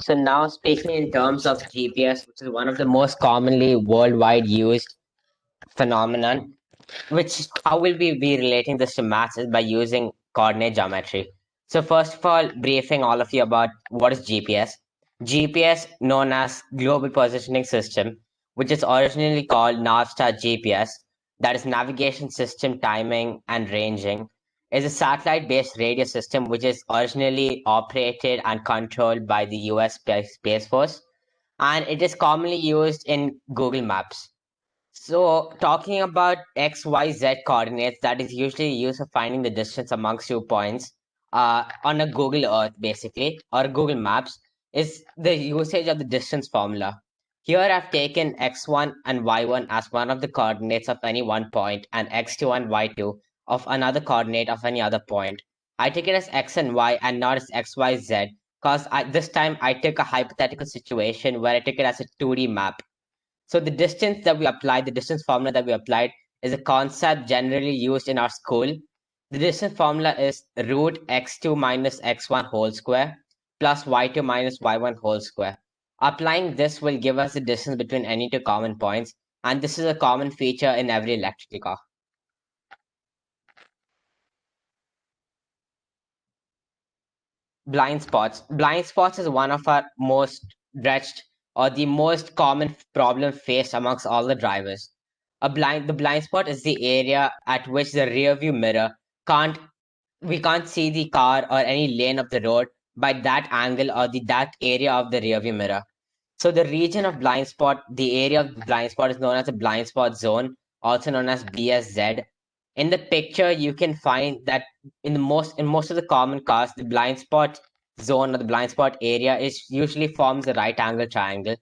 So now speaking in terms of GPS, which is one of the most commonly worldwide used phenomenon, which how will we be relating this to maths is by using coordinate geometry. So first of all, briefing all of you about what is GPS. GPS, known as Global Positioning System, which is originally called Navstar GPS, that is Navigation System Timing and Ranging, is a satellite-based radio system which is originally operated and controlled by the US Space Force, and it is commonly used in Google Maps. So talking about X, Y, Z coordinates, that is usually used for finding the distance amongst 2 points on a Google Earth, basically, or Google Maps, is the usage of the distance formula. Here I've taken X1 and Y1 as one of the coordinates of any one point and X2 and Y2 of another coordinate of any other point. I take it as X and Y and not as X, Y, Z, because this time I took a hypothetical situation where I took it as a 2D map. So the distance that we applied, the distance formula that we applied, is a concept generally used in our school. The distance formula is root x2 minus x1 whole square plus y2 minus y1 whole square. Applying this will give us the distance between any two common points, and this is a common feature in every electrical car. Blind spots. Blind spots is one of our most dreaded or the most common problem faced amongst all the drivers. The blind spot is the area at which the rear view mirror we can't see the car or any lane of the road by that angle or that area of the rear view mirror. So the region of blind spot, the area of the blind spot is known as the blind spot zone, also known as BSZ. In the picture, you can find that in most of the common cars, the blind spot zone or the blind spot area is usually forms a right angle triangle.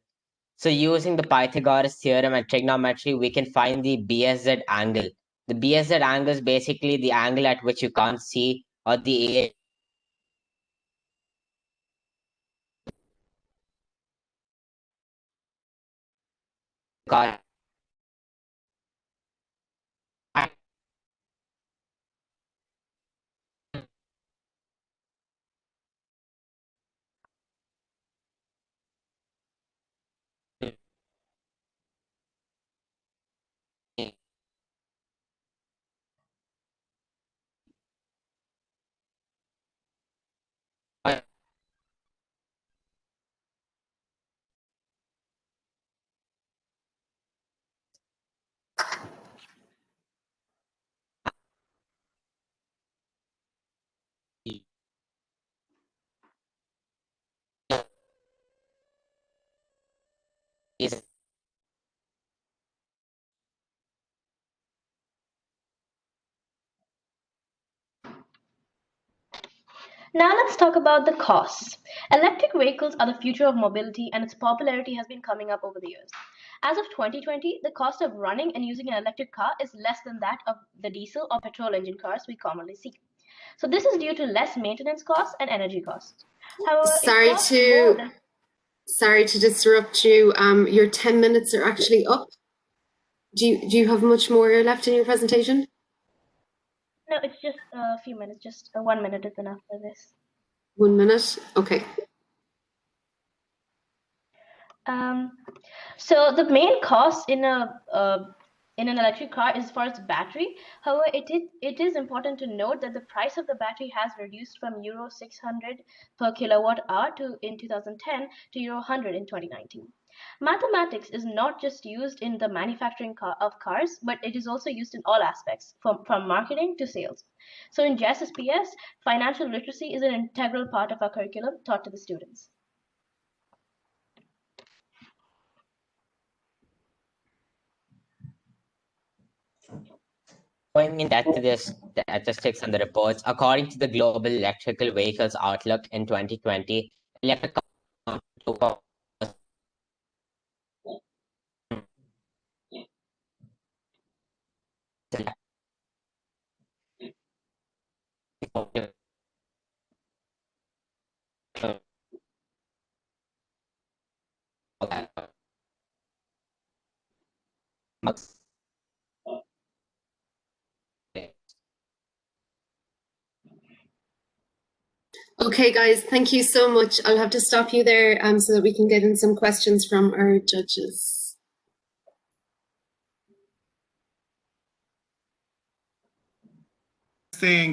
So using the Pythagoras theorem and trigonometry, we can find the BSZ angle. The BSZ angle is basically the angle at which you can't see or the area car. Is Now let's talk about the costs. Electric vehicles are the future of mobility, and its popularity has been coming up over the years. As of 2020, the cost of running and using an electric car is less than that of the diesel or petrol engine cars we commonly see. So this is due to less maintenance costs and energy costs. However, Sorry to disrupt you. Your 10 minutes are actually up. Do you have much more left in your presentation? No, it's just a few minutes. Just 1 minute is enough for this. 1 minute? Okay. So the main cost in an electric car is for its battery. However, it is important to note that the price of the battery has reduced from Euro 600 per kilowatt hour in 2010 to Euro 100 in 2019. Mathematics is not just used in the manufacturing of cars, but it is also used in all aspects, from marketing to sales. So in JSSPS, financial literacy is an integral part of our curriculum taught to the students. Going in depth to this statistics and the reports, according to the Global Electrical Vehicles Outlook in 2020, electric Okay, guys, thank you so much. I'll have to stop you there so that we can get in some questions from our judges.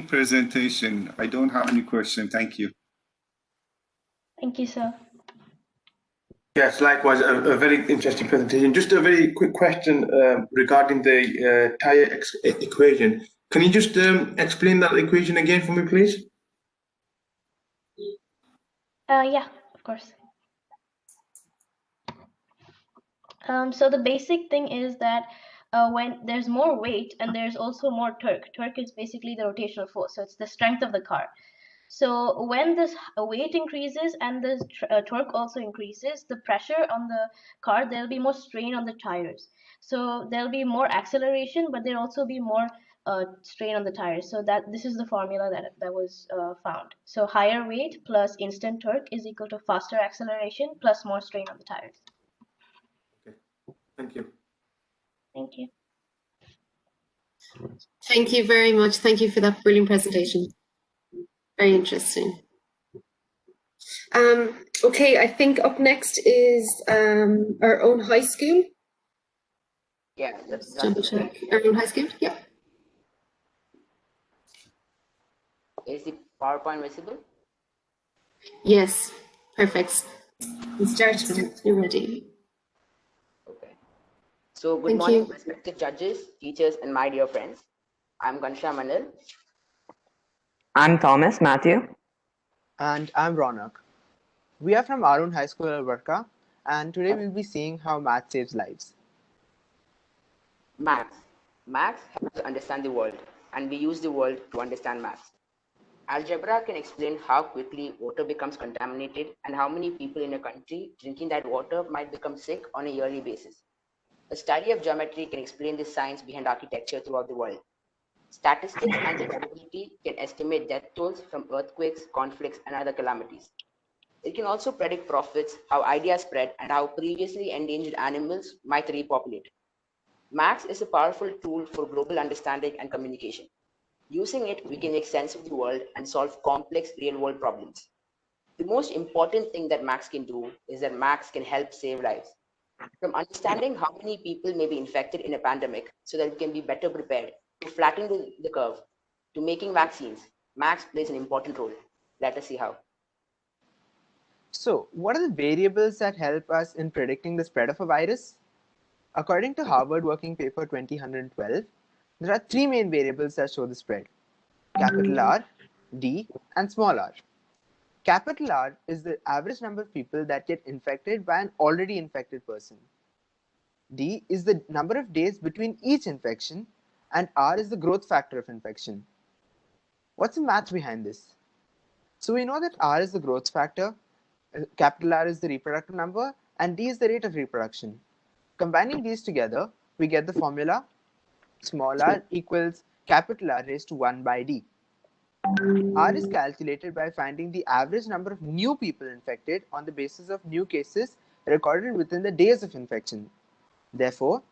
Presentation. I don't have any question. Thank you. Thank you, sir. Yes, likewise, a very interesting presentation. Just a very quick question regarding the tire equation. Can you just explain that equation again for me, please? Yeah, of course. So the basic thing is that when there's more weight and there's also more torque is basically the rotational force. So it's the strength of the car. So when this weight increases and the torque also increases, the pressure on the car, there'll be more strain on the tires. So there'll be more acceleration, but there'll also be more strain on the tires. So this is the formula that was found. So higher weight plus instant torque is equal to faster acceleration plus more strain on the tires. Thank you. Thank you. Thank you very much. Thank you for that brilliant presentation. Very interesting. Okay, I think up next is our own high school. Yeah, Let's double check. Our own high school, yeah. Is the PowerPoint visible? Yes, perfect. Let's start when you're ready. Okay. So good Thank morning, you. respected judges, teachers, and my dear friends. I'm Ghanshyam Mandal. I'm Thomas Matthew. And I'm Ronak. We are from Arun High School, Alberta, and today we'll be seeing how math saves lives. Maths. Maths helps us understand the world, and we use the world to understand maths. Algebra can explain how quickly water becomes contaminated and how many people in a country drinking that water might become sick on a yearly basis. A study of geometry can explain the science behind architecture throughout the world. Statistics and the probability can estimate death tolls from earthquakes, conflicts, and other calamities. It can also predict profits, how ideas spread, and how previously endangered animals might repopulate. Maths is a powerful tool for global understanding and communication. Using it, we can make sense of the world and solve complex real-world problems. The most important thing that maths can do is that maths can help save lives. From understanding how many people may be infected in a pandemic so that we can be better prepared, to flattening the curve, to making vaccines, maths plays an important role. Let us see how. So, what are the variables that help us in predicting the spread of a virus? According to Harvard Working Paper 2012, there are three main variables that show the spread: capital R, D, and small r. Capital R is the average number of people that get infected by an already infected person. D is the number of days between each infection, and R is the growth factor of infection. What's the math behind this? So we know that R is the growth factor, capital R is the reproductive number, and D is the rate of reproduction. Combining these together, we get the formula small r equals capital R raised to 1 by D. R is calculated by finding the average number of new people infected on the basis of new cases recorded within the days of infection. Therefore,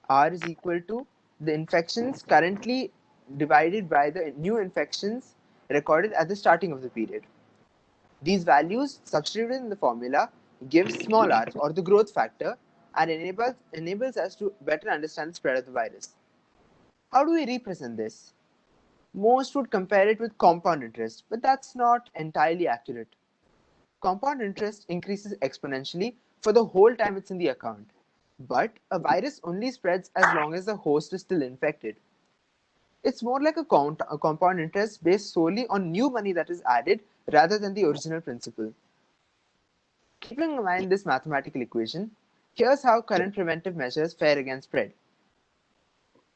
R is equal to the infections currently divided by the new infections recorded at the starting of the period. These values substituted in the formula gives small r, or the growth factor, and enables us to better understand the spread of the virus. How do we represent this? Most would compare it with compound interest, but that's not entirely accurate. Compound interest increases exponentially for the whole time it's in the account, but a virus only spreads as long as the host is still infected. It's more like a compound interest based solely on new money that is added rather than the original principle. Keeping in mind this mathematical equation, here's how current preventive measures fare against spread.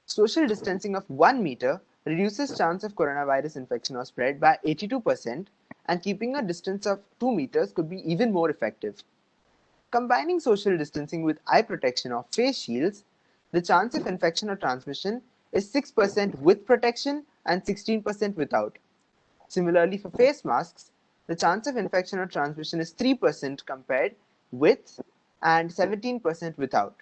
Social distancing of 1 meter reduces chance of coronavirus infection or spread by 82%, and keeping a distance of 2 meters could be even more effective. Combining social distancing with eye protection or face shields, the chance of infection or transmission is 6% with protection and 16% without. Similarly, for face masks, the chance of infection or transmission is 3% compared with and 17% without.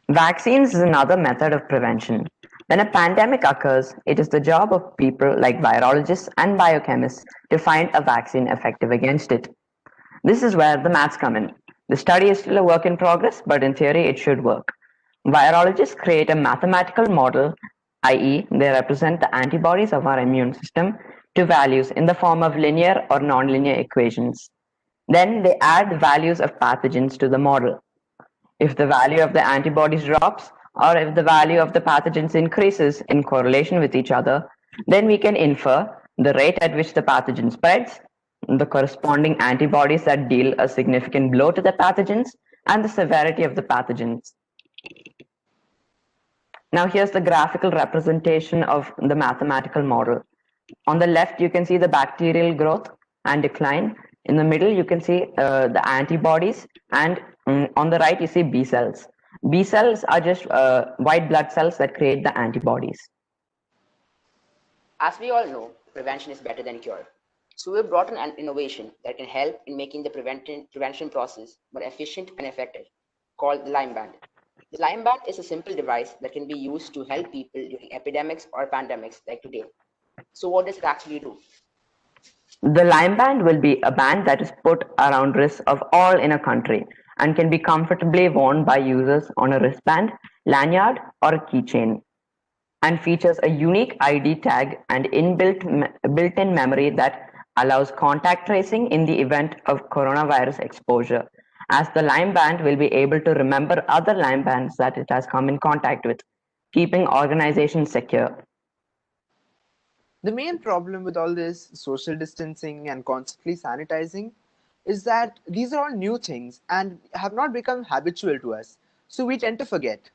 Vaccines is another method of prevention. When a pandemic occurs, it is the job of people like virologists and biochemists to find a vaccine effective against it. This is where the maths come in. The study is still a work in progress, but in theory it should work. Virologists create a mathematical model, i.e., they represent the antibodies of our immune system to values in the form of linear or nonlinear equations. Then they add values of pathogens to the model. If the value of the antibodies drops, or if the value of the pathogens increases in correlation with each other, then we can infer the rate at which the pathogen spreads, the corresponding antibodies that deal a significant blow to the pathogens, and the severity of the pathogens. Now here's the graphical representation of the mathematical model. On the left, you can see the bacterial growth and decline. In the middle, you can see the antibodies, and on the right, you see B cells. B cells are just white blood cells that create the antibodies. As we all know, prevention is better than cure. So we've brought in an innovation that can help in making the prevention process more efficient and effective. called the line band. The line band is a simple device that can be used to help people during epidemics or pandemics like today. So what does it actually do? The line band will be a band that is put around wrists of all in a country and can be comfortably worn by users on a wristband, lanyard, or a keychain, and features a unique ID tag and built-in memory that allows contact tracing in the event of coronavirus exposure, as the line band will be able to remember other line bands that it has come in contact with, keeping organizations secure. The main problem with all this social distancing and constantly sanitizing is that these are all new things and have not become habitual to us, so we tend to forget.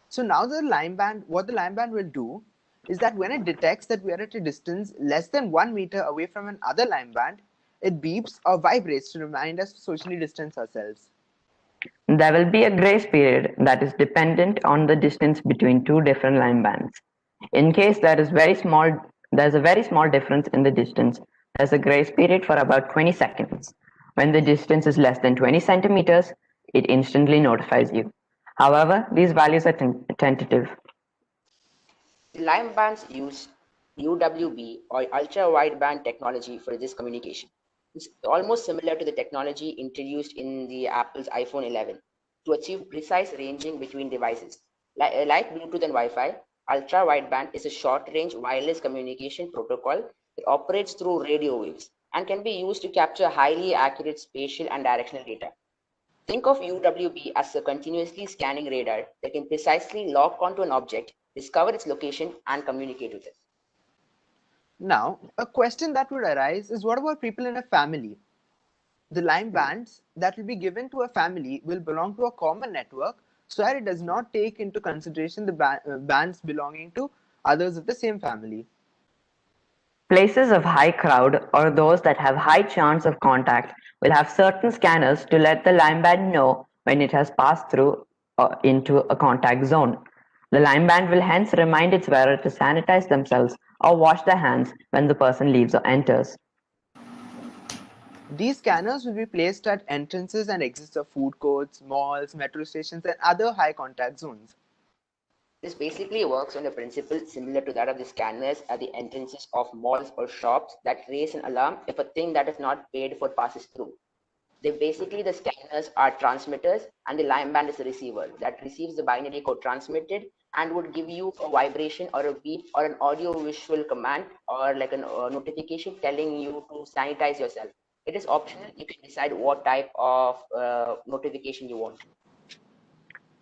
So now what the line band will do is that when it detects that we are at a distance less than 1 meter away from another line band, it beeps or vibrates to remind us to socially distance ourselves. There will be a grace period that is dependent on the distance between two different line bands. In case there's a very small difference in the distance, there's a grace period for about 20 seconds. When the distance is less than 20 centimeters, it instantly notifies you. However, these values are tentative. The line bands use UWB or ultra-wideband technology for this communication. It's almost similar to the technology introduced in the Apple's iPhone 11 to achieve precise ranging between devices. Like Bluetooth and Wi-Fi, ultra-wideband is a short-range wireless communication protocol that operates through radio waves and can be used to capture highly accurate spatial and directional data. Think of UWB as a continuously scanning radar that can precisely lock onto an object, discover its location, and communicate with it. Now, a question that would arise is, what about people in a family? The line bands that will be given to a family will belong to a common network so that it does not take into consideration the bands belonging to others of the same family. Places of high crowd or those that have high chance of contact will have certain scanners to let the line band know when it has passed through into a contact zone. The line band will hence remind its wearer to sanitize themselves or wash their hands when the person leaves or enters. These scanners will be placed at entrances and exits of food courts, malls, metro stations, and other high contact zones. This basically works on a principle similar to that of the scanners at the entrances of malls or shops that raise an alarm if a thing that is not paid for passes through. The scanners are transmitters and the line band is the receiver that receives the binary code transmitted and would give you a vibration or a beep or an audio visual command or like a notification telling you to sanitize yourself. It is optional. You can decide what type of notification you want.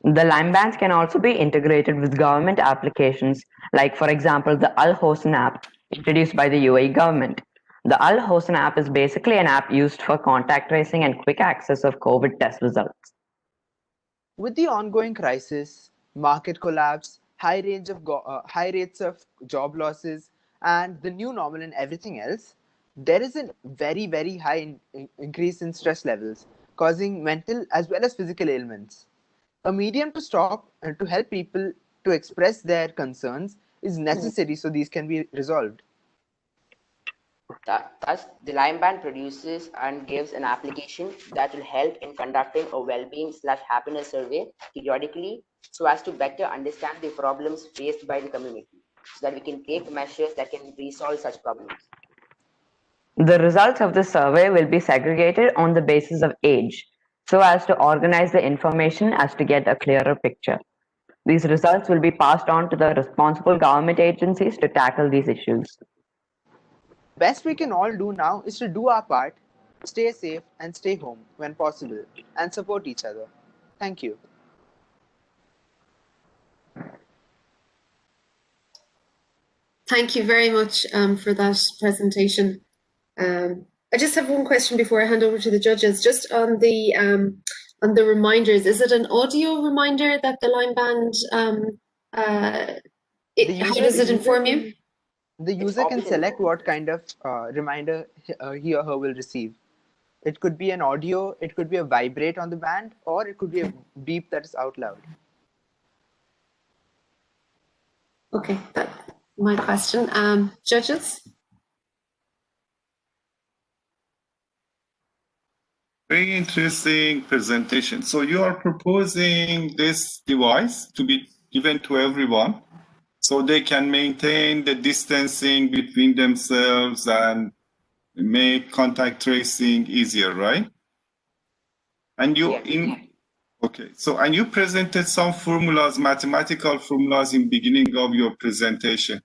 The line bands can also be integrated with government applications, like for example the Al Hosn app introduced by the UAE government. The Al Hosn app is basically an app used for contact tracing and quick access of COVID test results. With the ongoing crisis, market collapse, high rates of job losses, and the new normal and everything else, there is a very, very high increase in stress levels, causing mental as well as physical ailments. A medium to stop and to help people to express their concerns is necessary so these can be resolved. Thus, the line band produces and gives an application that will help in conducting a well-being/happiness survey periodically so as to better understand the problems faced by the community so that we can take measures that can resolve such problems. The results of the survey will be segregated on the basis of age, so as to organize the information as to get a clearer picture. These results will be passed on to the responsible government agencies to tackle these issues. Best we can all do now is to do our part, stay safe and stay home when possible, and support each other. Thank you. Thank you very much for that presentation. I just have one question before I hand over to the judges. Just on the reminders, is it an audio reminder that the line band? How does it inform you? The user can select what kind of reminder he or her will receive. It could be an audio, it could be a vibrate on the band, or it could be a beep that is out loud. Okay, that's my question. Judges? Very interesting presentation. So you are proposing this device to be given to everyone so they can maintain the distancing between themselves and make contact tracing easier, right? And you okay. So and you presented some formulas, mathematical formulas in beginning of your presentation.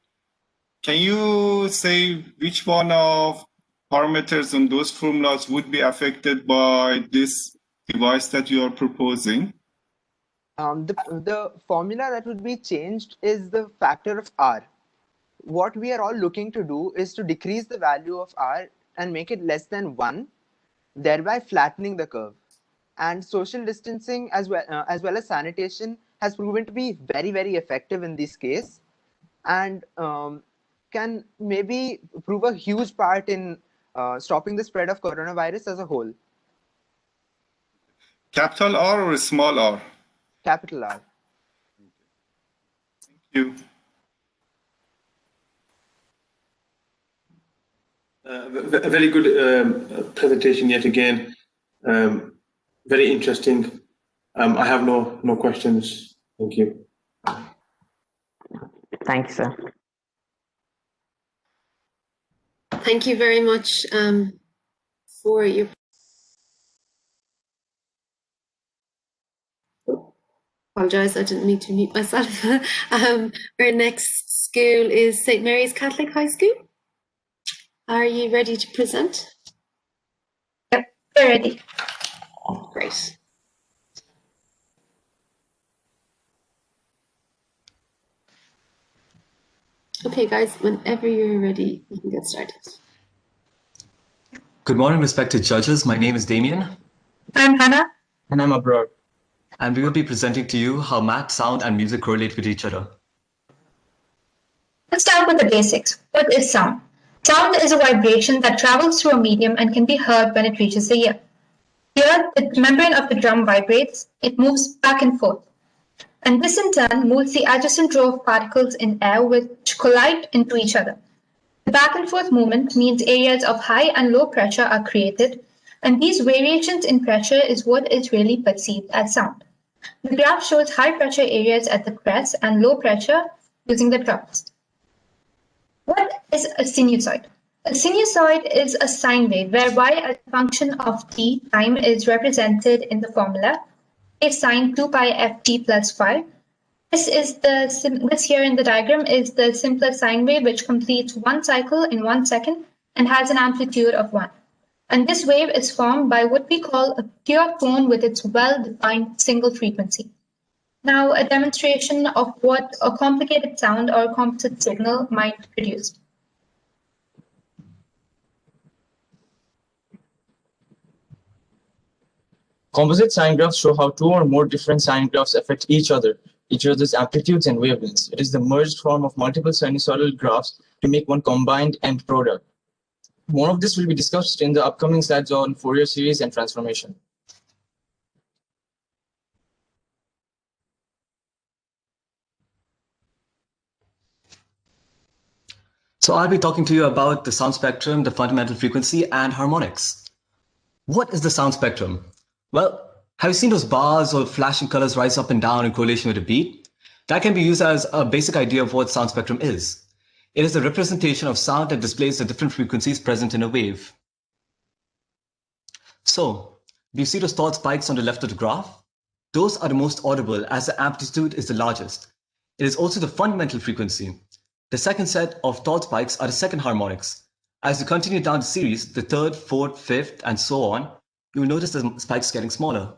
Can you say which one of parameters on those formulas would be affected by this device that you are proposing? The formula that would be changed is the factor of r. What we are all looking to do is to decrease the value of r and make it less than 1, thereby flattening the curve. And social distancing as well as sanitation has proven to be very, very effective in this case, and can maybe prove a huge part in stopping the spread of coronavirus as a whole. Capital R or small r? Capital R. Thank you. A very good presentation yet again. Very interesting. I have no questions. Thank you. Thank you, sir. Thank you very much for your. Apologize, I didn't mean to mute myself. Our next school is St. Mary's Catholic High School. Are you ready to present? Yep, we're ready. Great. Okay, guys, whenever you're ready, you can get started. Good morning, respected judges. My name is Damien. I'm Hannah. And I'm Abrar. And we will be presenting to you how math, sound, and music correlate with each other. Let's start with the basics. What is sound? Sound is a vibration that travels through a medium and can be heard when it reaches the ear. Here, the membrane of the drum vibrates. It moves back and forth. And this in turn moves the adjacent row of particles in air which collide into each other. The back and forth movement means areas of high and low pressure are created, and these variations in pressure is what is really perceived as sound. The graph shows high pressure areas at the crest and low pressure using the drums. What is a sinusoid? A sinusoid is a sine wave where y as a function of t time is represented in the formula a sine 2 pi ft plus phi. This here in the diagram is the simplest sine wave which completes one cycle in 1 second and has an amplitude of 1. And this wave is formed by what we call a pure tone with its well-defined single frequency. Now, a demonstration of what a complicated sound or composite signal might produce. Composite sine graphs show how two or more different sine graphs affect each other's amplitudes and wavelengths. It is the merged form of multiple sinusoidal graphs to make one combined end product. More of this will be discussed in the upcoming slides on Fourier series and transformation. So I'll be talking to you about the sound spectrum, the fundamental frequency, and harmonics. What is the sound spectrum? Well, have you seen those bars or flashing colors rise up and down in correlation with a beat? That can be used as a basic idea of what sound spectrum is. It is a representation of sound that displays the different frequencies present in a wave. So, do you see those thought spikes on the left of the graph? Those are the most audible as the amplitude is the largest. It is also the fundamental frequency. The second set of thought spikes are the second harmonics. As you continue down the series, the third, fourth, fifth, and so on, you will notice the spikes getting smaller.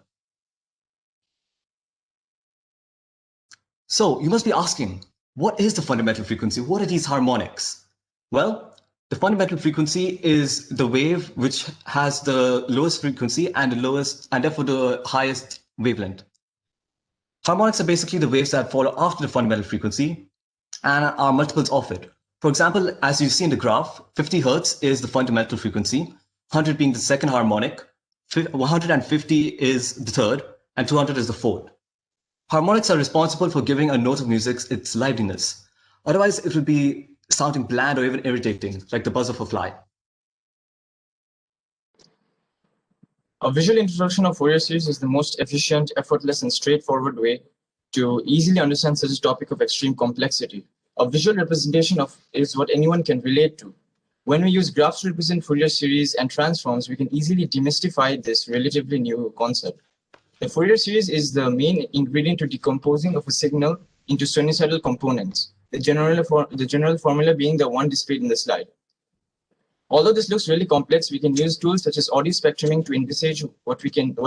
So you must be asking, what is the fundamental frequency? What are these harmonics? Well, the fundamental frequency is the wave which has the lowest frequency and the lowest, and therefore the highest wavelength. Harmonics are basically the waves that follow after the fundamental frequency and are multiples of it. For example, as you see in the graph, 50 Hertz is the fundamental frequency, 100 being the second harmonic, 150 is the third, and 200 is the fourth. Harmonics are responsible for giving a note of music its liveliness. Otherwise, it would be sounding bland or even irritating, like the buzz of a fly. A visual introduction of Fourier series is the most efficient, effortless, and straightforward way to easily understand such a topic of extreme complexity. A visual representation of is what anyone can relate to. When we use graphs to represent Fourier series and transforms, we can easily demystify this relatively new concept. The Fourier series is the main ingredient to decomposing of a signal into sinusoidal components, the general formula being the one displayed in the slide. Although this looks really complex, we can use tools such as audio spectruming to envisage what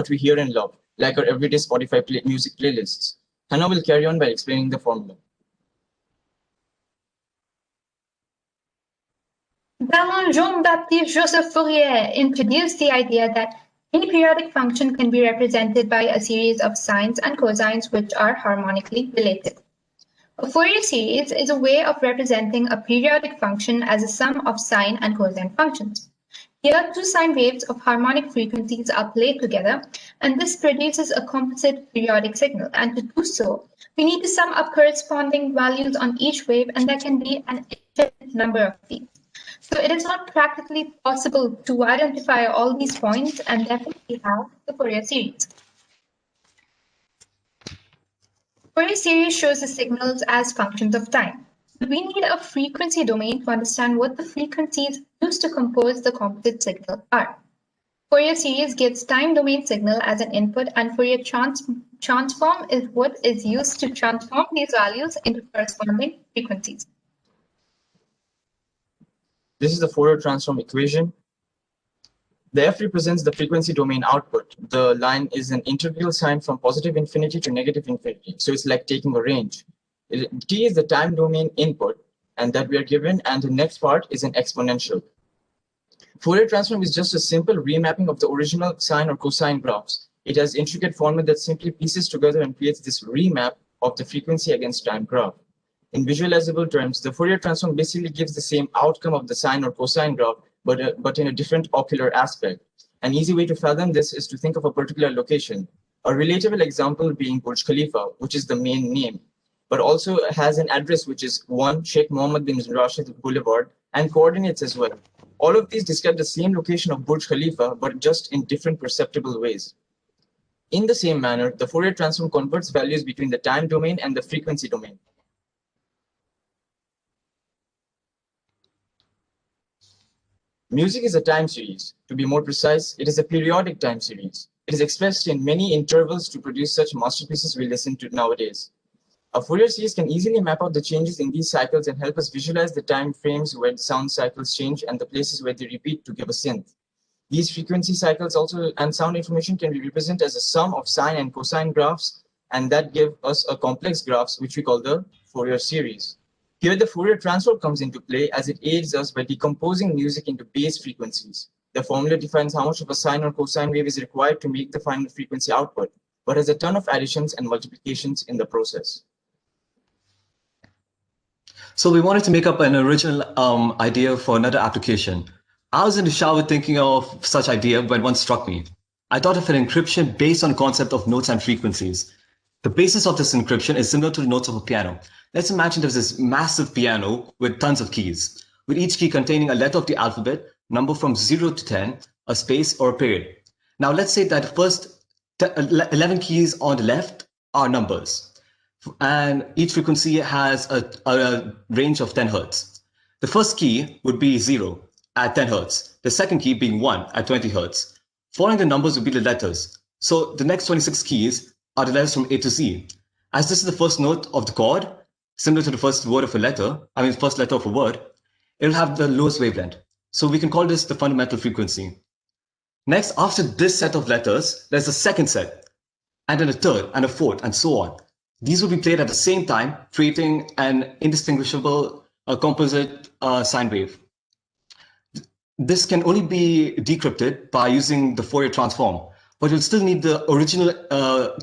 we hear and love, like our everyday Spotify music playlists. Hannah will carry on by explaining the formula. Baron Jean-Baptiste Joseph Fourier introduced the idea that any periodic function can be represented by a series of sines and cosines which are harmonically related. A Fourier series is a way of representing a periodic function as a sum of sine and cosine functions. Here, two sine waves of harmonic frequencies are played together, and this produces a composite periodic signal. And to do so, we need to sum up corresponding values on each wave, and there can be an infinite number of these. So it is not practically possible to identify all these points, and therefore we have the Fourier series. Fourier series shows the signals as functions of time. But we need a frequency domain to understand what the frequencies used to compose the composite signal are. Fourier series gives time domain signal as an input, and Fourier transform is what is used to transform these values into corresponding frequencies. This is the Fourier transform equation. The F represents the frequency domain output. The line is an integral sign from positive infinity to negative infinity. So it's like taking a range. T is the time domain input, and that we are given, and the next part is an exponential. Fourier transform is just a simple remapping of the original sine or cosine graphs. It has intricate formula that simply pieces together and creates this remap of the frequency against time graph. In visualizable terms, the Fourier transform basically gives the same outcome of the sine or cosine graph, but in a different ocular aspect. An easy way to fathom this is to think of a particular location, a relatable example being Burj Khalifa, which is the main name, but also has an address which is 1 Sheikh Mohammed bin Rashid Boulevard, and coordinates as well. All of these describe the same location of Burj Khalifa, but just in different perceptible ways. In the same manner, the Fourier transform converts values between the time domain and the frequency domain. Music is a time series. To be more precise, it is a periodic time series. It is expressed in many intervals to produce such masterpieces we listen to nowadays. A Fourier series can easily map out the changes in these cycles and help us visualize the time frames where the sound cycles change and the places where they repeat to give a synth. These frequency cycles also and sound information can be represented as a sum of sine and cosine graphs, and that give us a complex graphs which we call the Fourier series. Here, the Fourier transform comes into play as it aids us by decomposing music into base frequencies. The formula defines how much of a sine or cosine wave is required to make the final frequency output, but has a ton of additions and multiplications in the process. So we wanted to make up an original idea for another application. I was in the shower thinking of such idea when one struck me. I thought of an encryption based on the concept of notes and frequencies. The basis of this encryption is similar to the notes of a piano. Let's imagine there's this massive piano with tons of keys, with each key containing a letter of the alphabet, number from 0 to 10, a space or a period. Now let's say that the first 11 keys on the left are numbers, and each frequency has a range of 10 hertz. The first key would be 0 at 10 hertz, the second key being 1 at 20 hertz. Following the numbers would be the letters. So the next 26 keys are the letters from A to Z. As this is the first note of the chord, similar to the first word of a letter, first letter of a word, it'll have the lowest wavelength. So we can call this the fundamental frequency. Next, after this set of letters, there's a second set, and then a third, and a fourth, and so on. These will be played at the same time, creating an indistinguishable composite sine wave. This can only be decrypted by using the Fourier transform, but you'll still need the original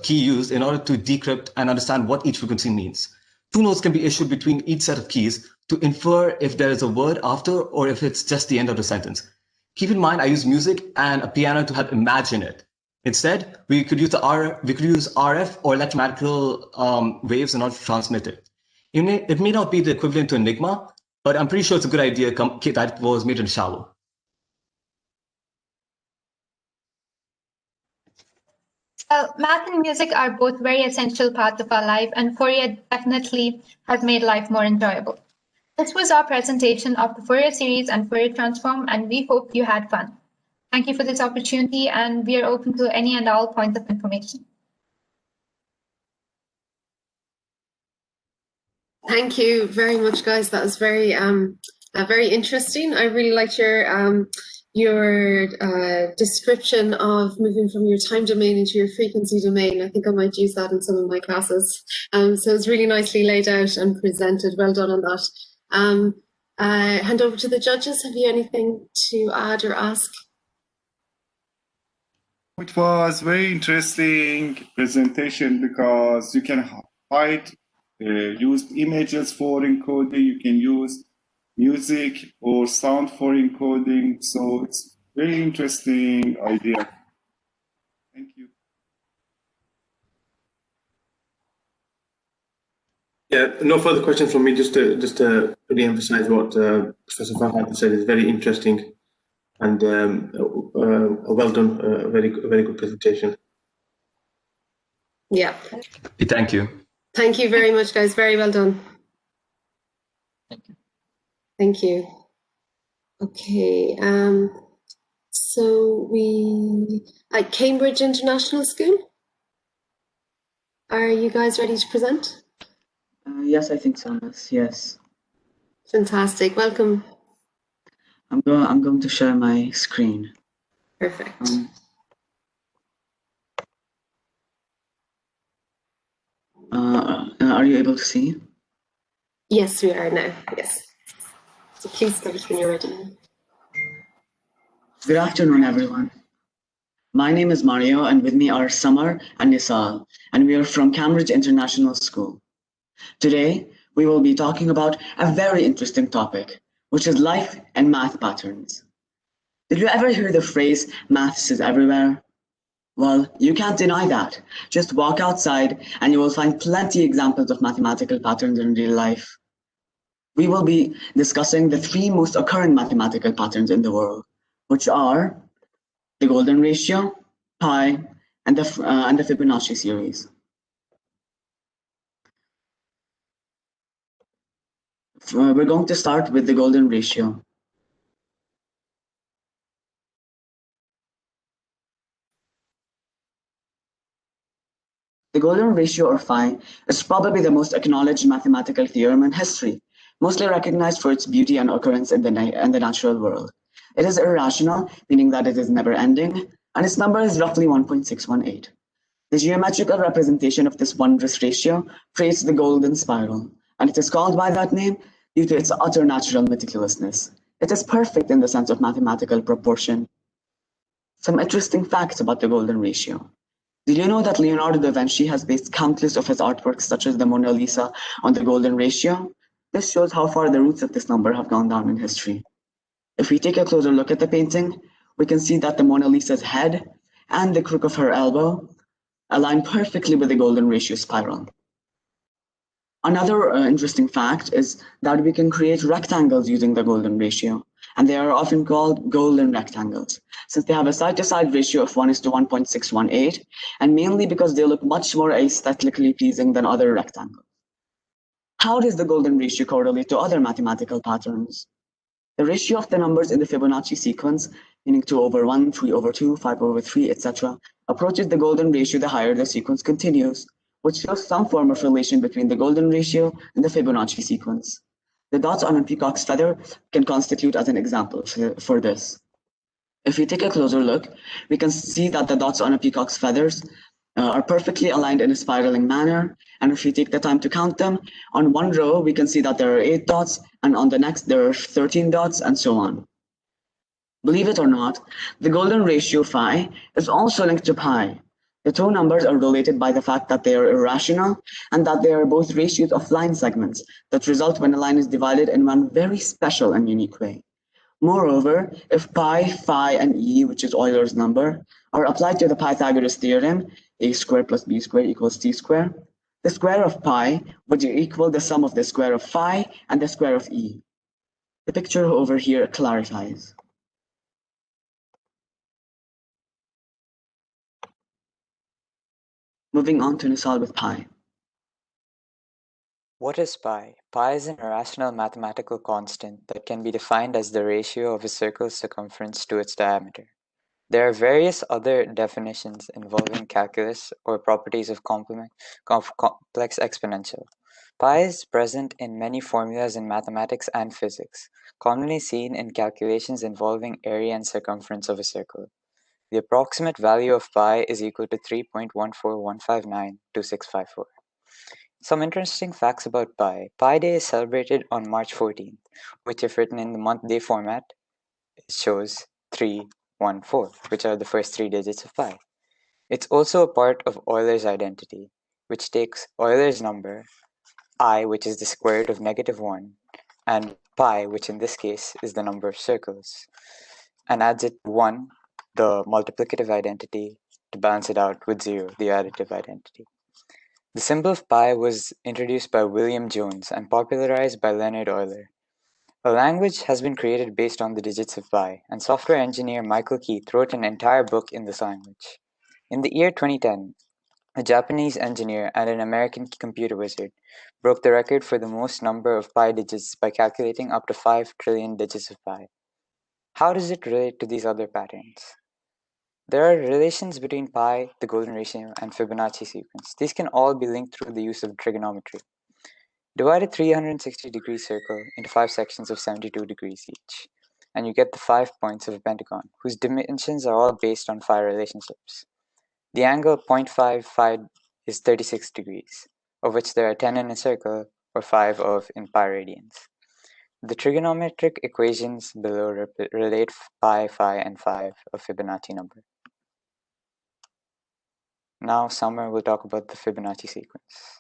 key used in order to decrypt and understand what each frequency means. Two notes can be issued between each set of keys to infer if there is a word after or if it's just the end of the sentence. Keep in mind, I use music and a piano to help imagine it. Instead, we could use RF or electromagnetic waves in order to transmit it. It may not be the equivalent to Enigma, but I'm pretty sure it's a good idea that was made in the shower. Well, math and music are both very essential parts of our life, and Fourier definitely has made life more enjoyable. This was our presentation of the Fourier series and Fourier transform, and we hope you had fun. Thank you for this opportunity, and we are open to any and all points of information. Thank you very much, guys. That was very interesting. I really liked your description of moving from your time domain into your frequency domain. I think I might use that in some of my classes. So it's really nicely laid out and presented. Well done on that. Hand over to the judges. Have you anything to add or ask? It was very interesting presentation because you can use images for encoding, you can use music or sound for encoding. So it's very interesting idea. Thank you. Yeah, no further questions from me. Just to re-emphasize what Professor Farhad said is very interesting and well done. Very good presentation. Yeah. Thank you. Thank you very much, guys. Very well done. Thank you. Okay. So we at Cambridge International School. Are you guys ready to present? Yes, I think so, Miss. Yes. Fantastic. Welcome. I'm going to share my screen. Perfect. Are you able to see? Yes, we are now. Yes. So please start when you're ready. Good afternoon, everyone. My name is Mario, and with me are Samar and Nisal, and we are from Cambridge International School. Today, we will be talking about a very interesting topic, which is life and math patterns. Did you ever hear the phrase, maths is everywhere? Well, you can't deny that. Just walk outside and you will find plenty examples of mathematical patterns in real life. We will be discussing the 3 most occurring mathematical patterns in the world, which are the golden ratio, pi, and the Fibonacci series. We're going to start with the golden ratio. The golden ratio, or phi, is probably the most acknowledged mathematical theorem in history, mostly recognized for its beauty and occurrence in the natural world. It is irrational, meaning that it is never ending, and its number is roughly 1.618. The geometrical representation of this wondrous ratio creates the golden spiral, and it is called by that name due to its utter natural meticulousness. It is perfect in the sense of mathematical proportion. Some interesting facts about the golden ratio. Did you know that Leonardo da Vinci has based countless of his artworks, such as the Mona Lisa, on the golden ratio? This shows how far the roots of this number have gone down in history. If we take a closer look at the painting, we can see that the Mona Lisa's head and the crook of her elbow align perfectly with the golden ratio spiral. Another interesting fact is that we can create rectangles using the golden ratio, and they are often called golden rectangles, since they have a side-to-side ratio of 1:1.618, and mainly because they look much more aesthetically pleasing than other rectangles. How does the golden ratio correlate to other mathematical patterns? The ratio of the numbers in the Fibonacci sequence, meaning 2/1, 3/2, 5/3, etc., approaches the golden ratio the higher the sequence continues, which shows some form of relation between the golden ratio and the Fibonacci sequence. The dots on a peacock's feather can constitute as an example for this. If we take a closer look, we can see that the dots on a peacock's feathers are perfectly aligned in a spiraling manner, and if we take the time to count them, on one row we can see that there are 8 dots, and on the next there are 13 dots, and so on. Believe it or not, the golden ratio phi is also linked to pi. The 2 numbers are related by the fact that they are irrational and that they are both ratios of line segments that result when a line is divided in one very special and unique way. Moreover, if pi, phi, and e, which is Euler's number, are applied to the Pythagoras theorem, a squared plus b squared equals c squared, the square of pi would equal the sum of the square of phi and the square of e. The picture over here clarifies. Moving on to Nisal with pi. What is pi? Pi is an irrational mathematical constant that can be defined as the ratio of a circle's circumference to its diameter. There are various other definitions involving calculus or properties of complex exponential. Pi is present in many formulas in mathematics and physics, commonly seen in calculations involving area and circumference of a circle. The approximate value of pi is equal to 3.141592654. Some interesting facts about pi. Pi Day is celebrated on March 14th, which if written in the month-day format, shows 314, which are the first three digits of pi. It's also a part of Euler's identity, which takes Euler's number, I, which is the square root of -1, and pi, which in this case is the number of circles, and adds it to 1, the multiplicative identity, to balance it out with 0, the additive identity. The symbol of pi was introduced by William Jones and popularized by Leonhard Euler. A language has been created based on the digits of pi, and software engineer Michael Keith wrote an entire book in this language. In the year 2010, a Japanese engineer and an American computer wizard broke the record for the most number of pi digits by calculating up to 5 trillion digits of pi. How does it relate to these other patterns? There are relations between pi, the golden ratio, and Fibonacci sequence. These can all be linked through the use of trigonometry. Divide a 360-degree circle into 5 sections of 72 degrees each, and you get the 5 points of a pentagon, whose dimensions are all based on phi relationships. The angle 0.55 is 36 degrees, of which there are 10 in a circle, or 5 of in pi radians. The trigonometric equations below relate pi, phi, and 5 of Fibonacci number. Now Summer will talk about the Fibonacci sequence.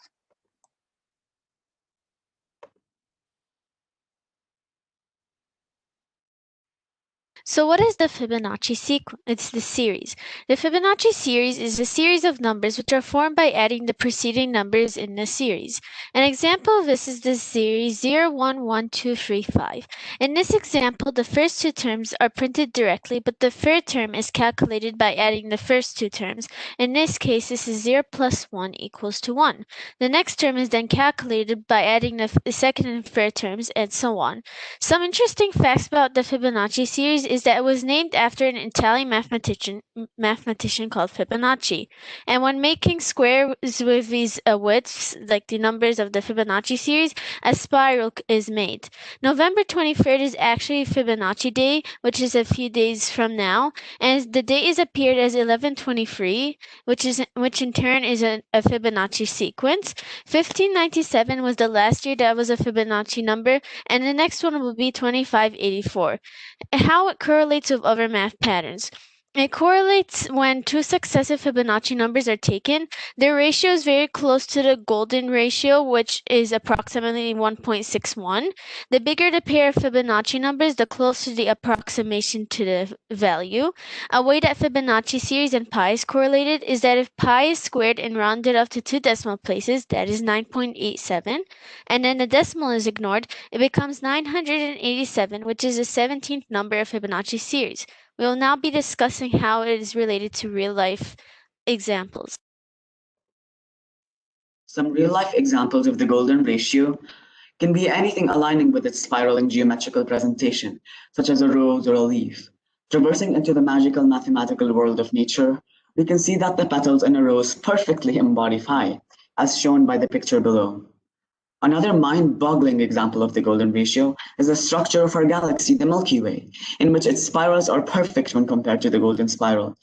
So what is the Fibonacci sequence? It's the series. The Fibonacci series is a series of numbers which are formed by adding the preceding numbers in the series. An example of this is the series 0, 1, 1, 2, 3, 5. In this example, the first two terms are printed directly, but the third term is calculated by adding the first two terms. In this case, this is 0 plus 1 equals to 1. The next term is then calculated by adding the second and third terms, and so on. Some interesting facts about the Fibonacci series is that it was named after an Italian mathematician called Fibonacci. And when making squares with these widths, like the numbers of the Fibonacci series, a spiral is made. November 23rd is actually Fibonacci Day, which is a few days from now, and the date is appeared as 1123, which in turn is a Fibonacci sequence. 1597 was the last year that was a Fibonacci number, and the next one will be 2584. How it correlates with other math patterns. It correlates when two successive Fibonacci numbers are taken. Their ratio is very close to the golden ratio, which is approximately 1.61. The bigger the pair of Fibonacci numbers, the closer the approximation to the value. A way that Fibonacci series and pi is correlated is that if pi is squared and rounded up to 2 decimal places, that is 9.87, and then the decimal is ignored, it becomes 987, which is the 17th number of Fibonacci series. We will now be discussing how it is related to real-life examples. Some real-life examples of the golden ratio can be anything aligning with its spiraling geometrical presentation, such as a rose or a leaf. Traversing into the magical mathematical world of nature, we can see that the petals in a rose perfectly embody phi, as shown by the picture below. Another mind-boggling example of the golden ratio is the structure of our galaxy, the Milky Way, in which its spirals are perfect when compared to the golden spiral.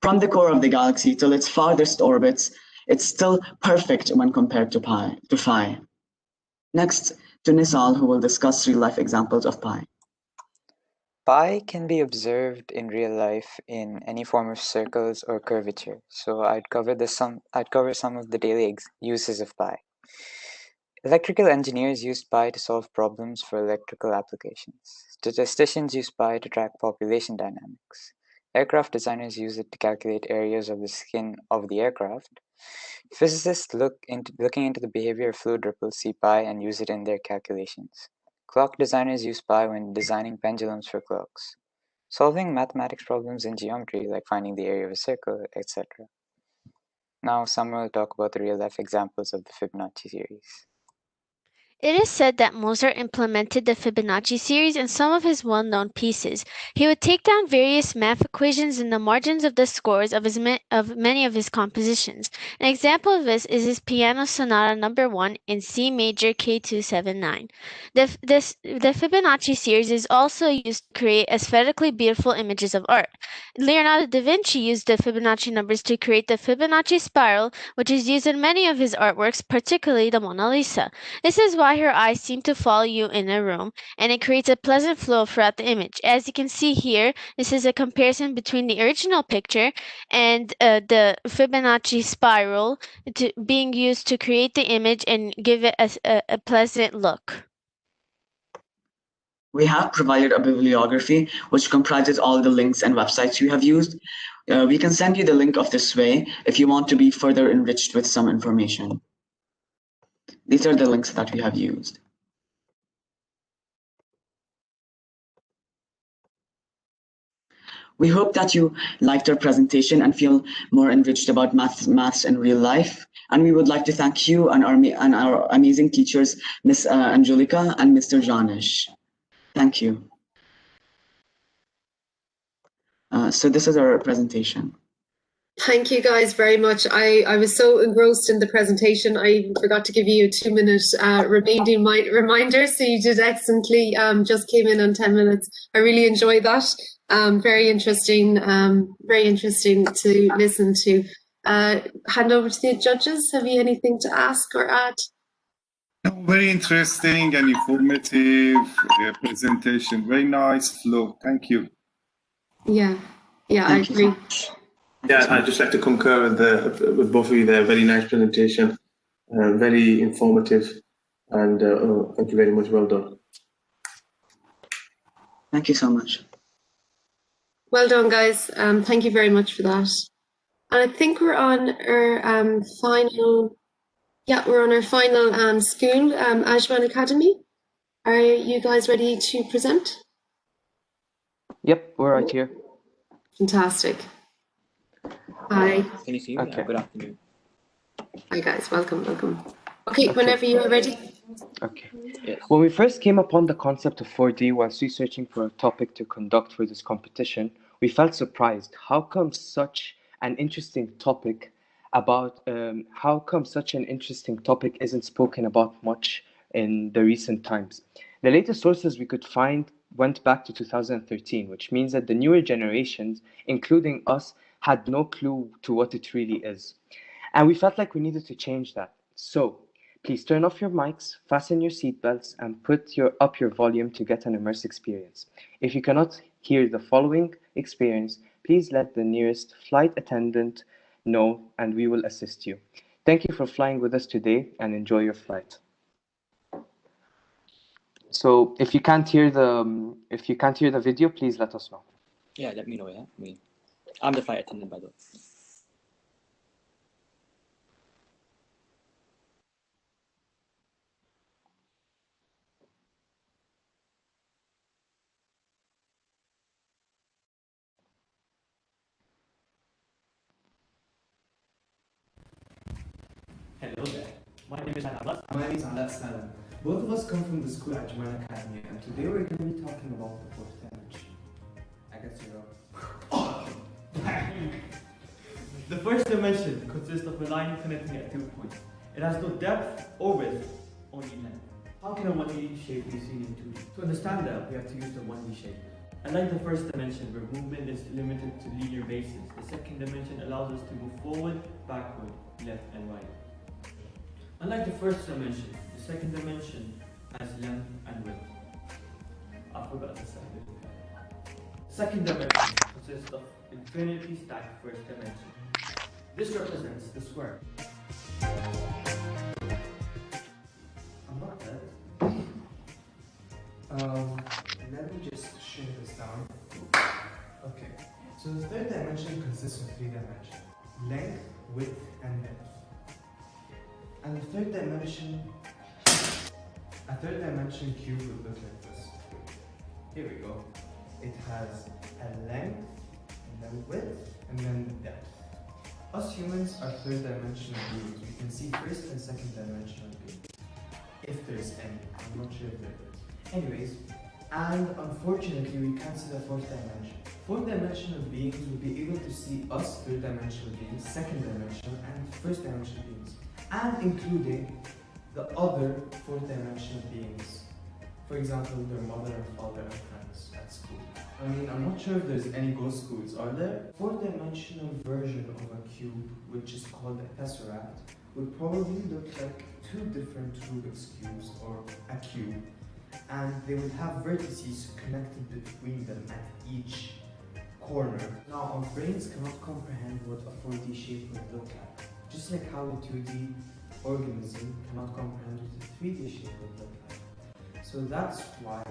From the core of the galaxy till its farthest orbits, it's still perfect when compared to phi. Next, to Nisal, who will discuss real-life examples of pi. Pi can be observed in real life in any form of circles or curvature. So I'd cover some of the daily uses of pi. Electrical engineers use pi to solve problems for electrical applications. Statisticians use pi to track population dynamics. Aircraft designers use it to calculate areas of the skin of the aircraft. Physicists looking into the behavior of fluid ripples see pi and use it in their calculations. Clock designers use pi when designing pendulums for clocks. Solving mathematics problems in geometry, like finding the area of a circle, etc. Now Summer will talk about the real-life examples of the Fibonacci series. It is said that Mozart implemented the Fibonacci series in some of his well-known pieces. He would take down various math equations in the margins of the scores of many of his compositions. An example of this is his Piano Sonata No. 1 in C major K279. The Fibonacci series is also used to create aesthetically beautiful images of art. Leonardo da Vinci used the Fibonacci numbers to create the Fibonacci spiral, which is used in many of his artworks, particularly the Mona Lisa. This is why her eyes seem to follow you in a room, and it creates a pleasant flow throughout the image. As you can see here, this is a comparison between the original picture and the Fibonacci spiral being used to create the image and give it a pleasant look. We have provided a bibliography which comprises all the links and websites we have used. We can send you the link of this way if you want to be further enriched with some information. These are the links that we have used. We hope that you liked our presentation and feel more enriched about maths in real life. And we would like to thank you and our amazing teachers, Ms. Angelica and Mr. Janish. Thank you. So this is our presentation. Thank you guys very much. I was so engrossed in the presentation, I even forgot to give you a 2-minute remaining reminder. So you did excellently, just came in on 10 minutes. I really enjoyed that. Very interesting to listen to. Hand over to the judges. Have you anything to ask or add? No, very interesting and informative presentation. Very nice flow. Thank you. Yeah, I agree. Yeah, I'd just like to concur with both of you there. Very nice presentation, very informative, and thank you very much. Well done. Thank you so much. Well done, guys. Thank you very much for that. And I think we're on our final. Yeah, we're on our final school, Ajman Academy. Are you guys ready to present? Yep, we're right here. Fantastic. Hi. Can you see me? Okay. Good afternoon. Hi guys, welcome. Okay, whenever you are ready. Okay. Yes. When we first came upon the concept of 4D whilst researching for a topic to conduct for this competition, we felt surprised. How come such an interesting topic isn't spoken about much in the recent times? The latest sources we could find went back to 2013, which means that the newer generations, including us, had no clue to what it really is. And we felt like we needed to change that. So, please turn off your mics, fasten your seatbelts, and put up your volume to get an immersive experience. If you cannot hear the following experience, please let the nearest flight attendant know and we will assist you. Thank you for flying with us today and enjoy your flight. So if you can't hear the video, please let us know. Yeah, let me know, yeah? I'm the flight attendant, by the way. Hello there. My name is Anas. My name is Anas Salam. Both of us come from the school at Cayenne Academy, and today we're going to be talking about the fourth dimension. I guess you're up. The first dimension consists of a line connecting at 2 points. It has no depth or width, only length. How can a 1D shape be seen in 2D? To understand that, we have to use the 1D shape. Unlike the first dimension, where movement is limited to linear basis, the second dimension allows us to move forward, backward, left, and right. Unlike the first dimension, the second dimension has length and width. I forgot the second. Second dimension consists of infinitely stacked first dimension. This represents the square. I'm not dead. Let me just shrink this down. Okay, so the third dimension consists of 3 dimensions: length, width, and depth. And the third dimension, a third dimension cube would look like this. Here we go. It has a length, and then width, and then depth. Us humans are third dimensional beings. We can see first and second dimensional beings. If there's any. I'm not sure if there is. Anyways, and unfortunately we can't see the fourth dimension. Fourth dimensional beings will be able to see us third dimensional beings, second dimensional and first dimensional beings. And including the other fourth dimensional beings. For example, their mother and father and friends at school. I mean, I'm not sure if there's any ghost schools, are there? Fourth dimensional version of a cube, which is called a tesseract, would probably look like two different Rubik's cubes or a cube, and they would have vertices connected between them at each corner. Now, our brains cannot comprehend what a 4D shape would look like, just like how a 2D organism cannot comprehend what a 3D shape would look like. So that's why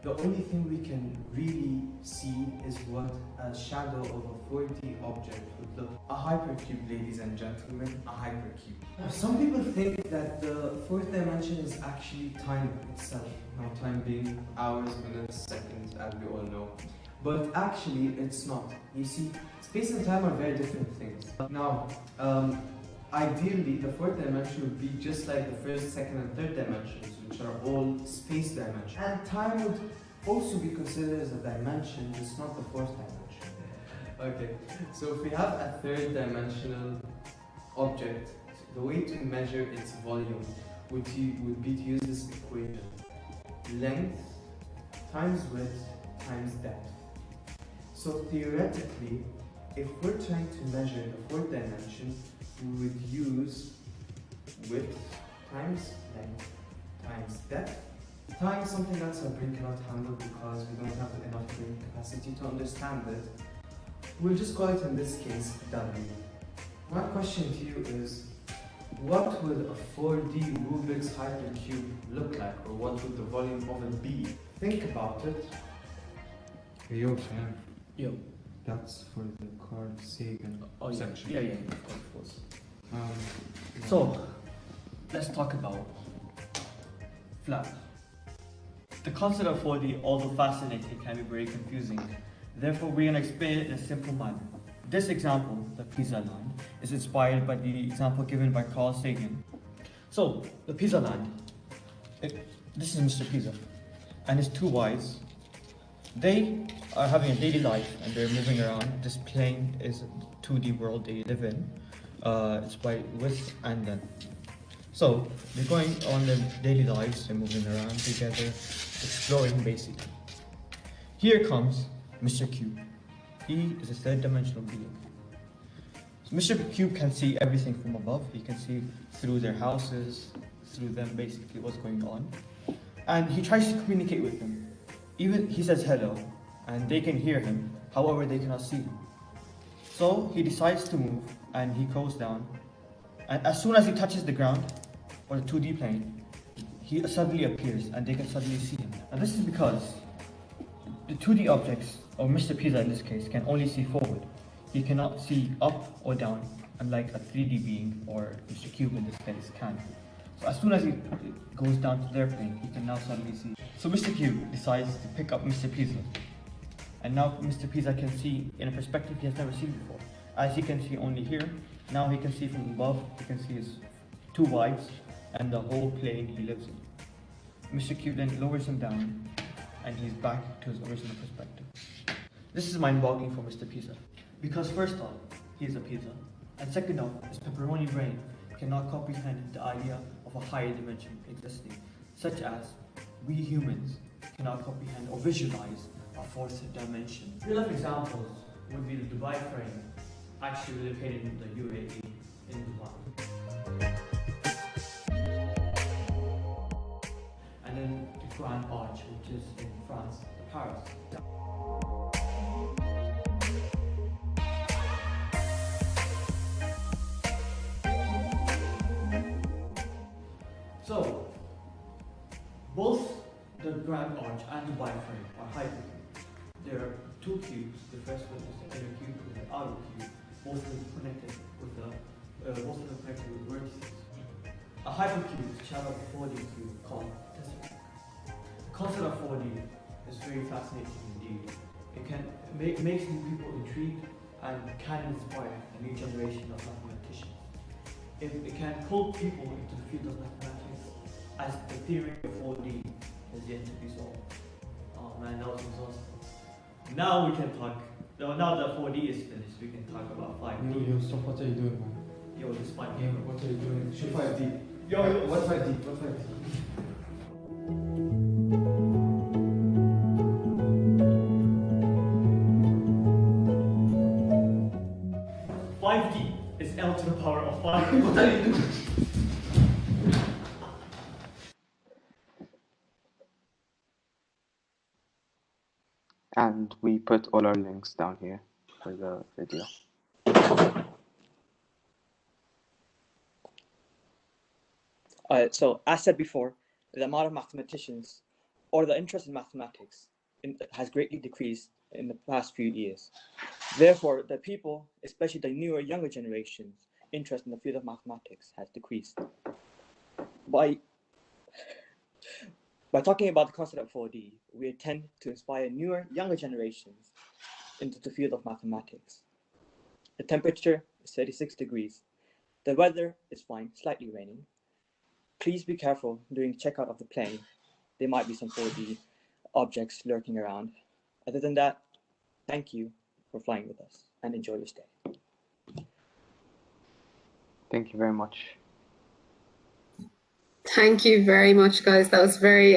the only thing we can really see is what a shadow of a 4D object would look like. A hypercube, ladies and gentlemen, a hypercube. Now, some people think that the fourth dimension is actually time itself. Now, time being hours, minutes, seconds, as we all know. But actually, it's not. You see, space and time are very different things. Now, ideally, the fourth dimension would be just like the first, second, and third dimensions, which are all space dimensions. And time would also be considered as a dimension, just not the fourth dimension. Okay, so if we have a third dimensional object, the way to measure its volume would be to use this equation. Length times width times depth. So theoretically, if we're trying to measure the fourth dimension, we would use width times length times depth times something else our brain cannot handle because we don't have enough brain capacity to understand it. We'll just call it in this case W. My question to you is, what would a 4D Rubik's hypercube look like, or what would the volume of it be? Think about it. Yo, fam. Yo. That's for the Carl Sagan section. Yeah, of course. So, let's talk about flat. The concept of 4D, although fascinating, can be very confusing. Therefore, we're going to explain it in a simple manner. This example, the Pisa line, is inspired by the example given by Carl Sagan. So, the Pisa line, this is Mr. Pisa and his two wives. They are having a daily life and they're moving around. This plane is a 2D world they live in. It's by width and length. So they're going on their daily lives, they're moving around together, exploring basically. Here comes Mr. Cube. He is a third dimensional being. So Mr. Cube can see everything from above. He can see through their houses, through them basically what's going on. And he tries to communicate with them. Even he says hello, and they can hear him, however they cannot see him. So he decides to move, and he goes down, and as soon as he touches the ground, or the 2D plane, he suddenly appears, and they can suddenly see him. And this is because the 2D objects, or Mr. Pisa in this case, can only see forward. He cannot see up or down, unlike a 3D being, or Mr. Cube in this case, can. So as soon as he goes down to their plane, he can now suddenly see. So Mr. Cube decides to pick up Mr. Pisa. And now Mr. Pisa can see in a perspective he has never seen before. As he can see only here, now he can see from above, he can see his two wives and the whole plane he lives in. Mr. Cube then lowers him down and he's back to his original perspective. This is mind-boggling for Mr. Pisa. Because first off, he is a Pisa. And second off, his pepperoni brain cannot comprehend the idea of a higher dimension existing, such as we humans cannot comprehend or visualize a fourth dimension. Real-life examples would be the Dubai frame, actually located in the UAE in Dubai. And then the Grand Arch, which is in France, Paris. So, both the Grand Arch and the Dubai frame are hypercubes. There are two cubes. The first one is the inner cube and the outer cube, both of them connected with vertices. A hypercube is a shadow of a 4D cube called a tesseract. The concept of 4D is very fascinating indeed. It makes people intrigued and can inspire a new generation of mathematicians. If it can pull people into the field of mathematics, as the theory of 4D has yet to be solved. Oh man, that was exhausting. Now we can talk. No, now that 4D is finished, we can talk about 5D. Yo, stop! What are you doing, man? Yo, this might be. What are you doing? Show 5D. Yo, what 5D? What 5D? 5D is L to the power of 5. What are you doing? And we put all our links down here for the video. So, as said before, the amount of mathematicians or the interest in mathematics has greatly decreased in the past few years. Therefore, the people, especially the newer, younger generations, interest in the field of mathematics has decreased. By talking about the concept of 4D, we intend to inspire newer, younger generations into the field of mathematics. The temperature is 36 degrees. The weather is fine, slightly raining. Please be careful during checkout of the plane. There might be some 4D objects lurking around. Other than that, thank you for flying with us and enjoy your stay. Thank you very much. Thank you very much, guys. That was very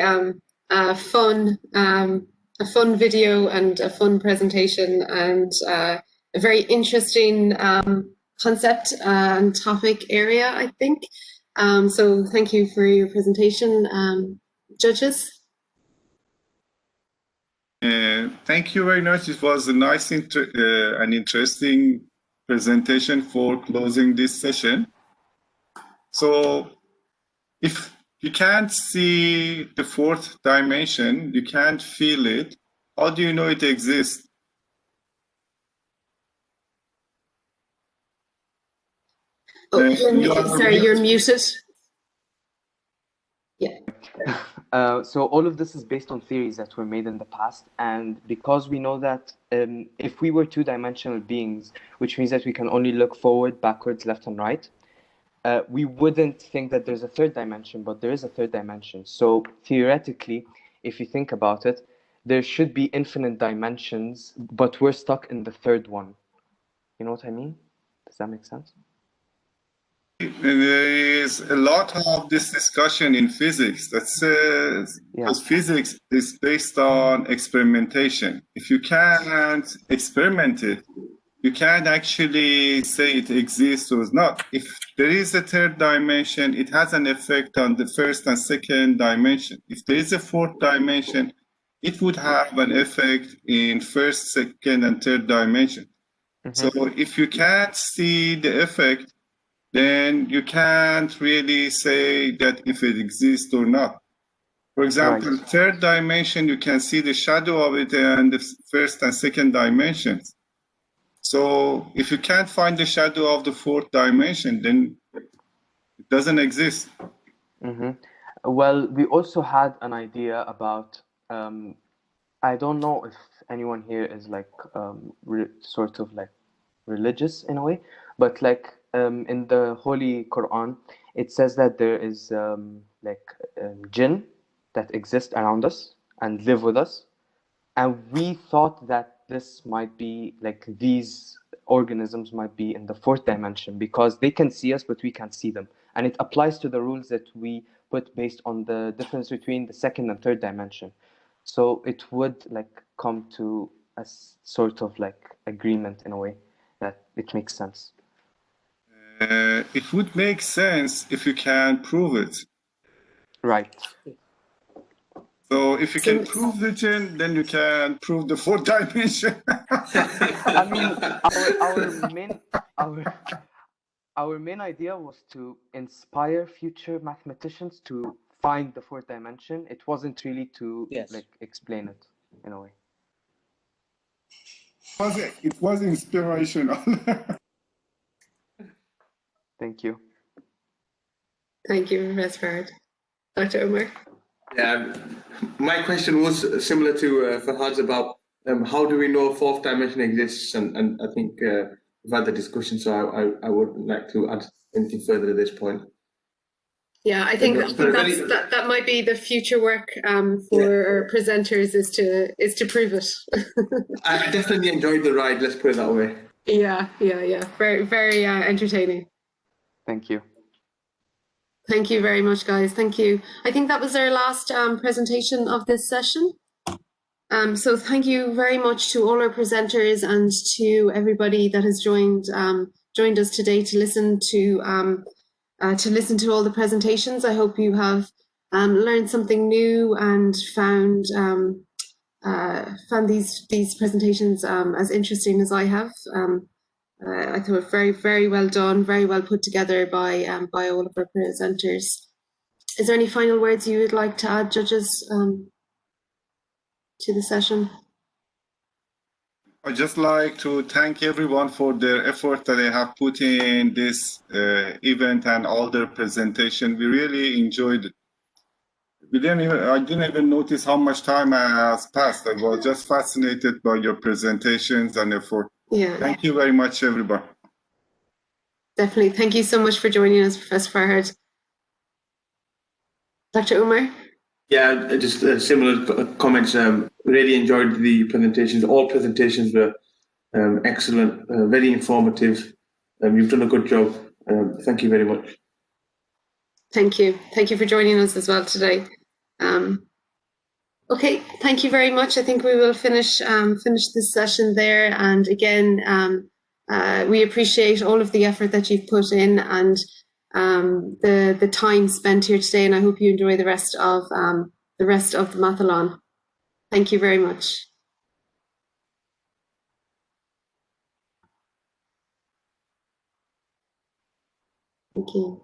fun, a fun video and a fun presentation, and a very interesting concept and topic area, I think. So thank you for your presentation, judges. Thank you very much. It was a nice and interesting presentation for closing this session. So if you can't see the fourth dimension, you can't feel it, how do you know it exists? Oh, you're muted. Yeah. So all of this is based on theories that were made in the past, and because we know that if we were two-dimensional beings, which means that we can only look forward, backwards, left, and right, we wouldn't think that there's a third dimension, but there is a third dimension. So theoretically, if you think about it, there should be infinite dimensions, but we're stuck in the third one. You know what I mean? Does that make sense? There is a lot of this discussion in physics that says because physics is based on experimentation. If you can't experiment it, you can't actually say it exists or not. If there is a third dimension, it has an effect on the first and second dimension. If there is a fourth dimension, it would have an effect in first, second, and third dimension. So if you can't see the effect, then you can't really say that if it exists or not. For example, third dimension, you can see the shadow of it in the first and second dimensions. So if you can't find the shadow of the fourth dimension, then it doesn't exist. Well, we also had an idea about, I don't know if anyone here is like sort of like religious in a way, but like in the Holy Quran, it says that there is jinn that exist around us and live with us. And we thought that this might be like these organisms might be in the fourth dimension because they can see us, but we can't see them. And it applies to the rules that we put based on the difference between the second and third dimension. So it would like come to a sort of like agreement in a way that it makes sense. It would make sense if you can prove it. Right. So if you can prove the jinn, then you can prove the fourth dimension. I mean, our main idea was to inspire future mathematicians to find the fourth dimension. It wasn't really to like explain it in a way. It was inspirational. Thank you. Thank you, Professor Farad. Dr. Omar? Yeah, my question was similar to Fahad's about how do we know a fourth dimension exists? And I think we've had the discussion, so I wouldn't like to add anything further at this point. Yeah, I think that might be the future work for our presenters is to prove it. I definitely enjoyed the ride. Let's put it that way. Yeah. Very, very entertaining. Thank you. Thank you very much, guys. Thank you. I think that was our last presentation of this session. So thank you very much to all our presenters and to everybody that has joined us today to listen to all the presentations. I hope you have learned something new and found these presentations as interesting as I have. I thought very, very well done, very well put together by all of our presenters. Is there any final words you would like to add, judges, to the session? I'd just like to thank everyone for their effort that they have put in this event and all their presentation. We really enjoyed it. I didn't even notice how much time has passed. I was just fascinated by your presentations and effort. Yeah. Thank you very much, everybody. Definitely. Thank you so much for joining us, Professor Farhad. Dr. Umar? Yeah, just similar comments. Really enjoyed the presentations. All presentations were excellent, very informative. You've done a good job. Thank you very much. Thank you. Thank you for joining us as well today. Okay, thank you very much. I think we will finish this session there. And again, we appreciate all of the effort that you've put in and the time spent here today. And I hope you enjoy the rest of the Mathalon. Thank you very much. Thank you.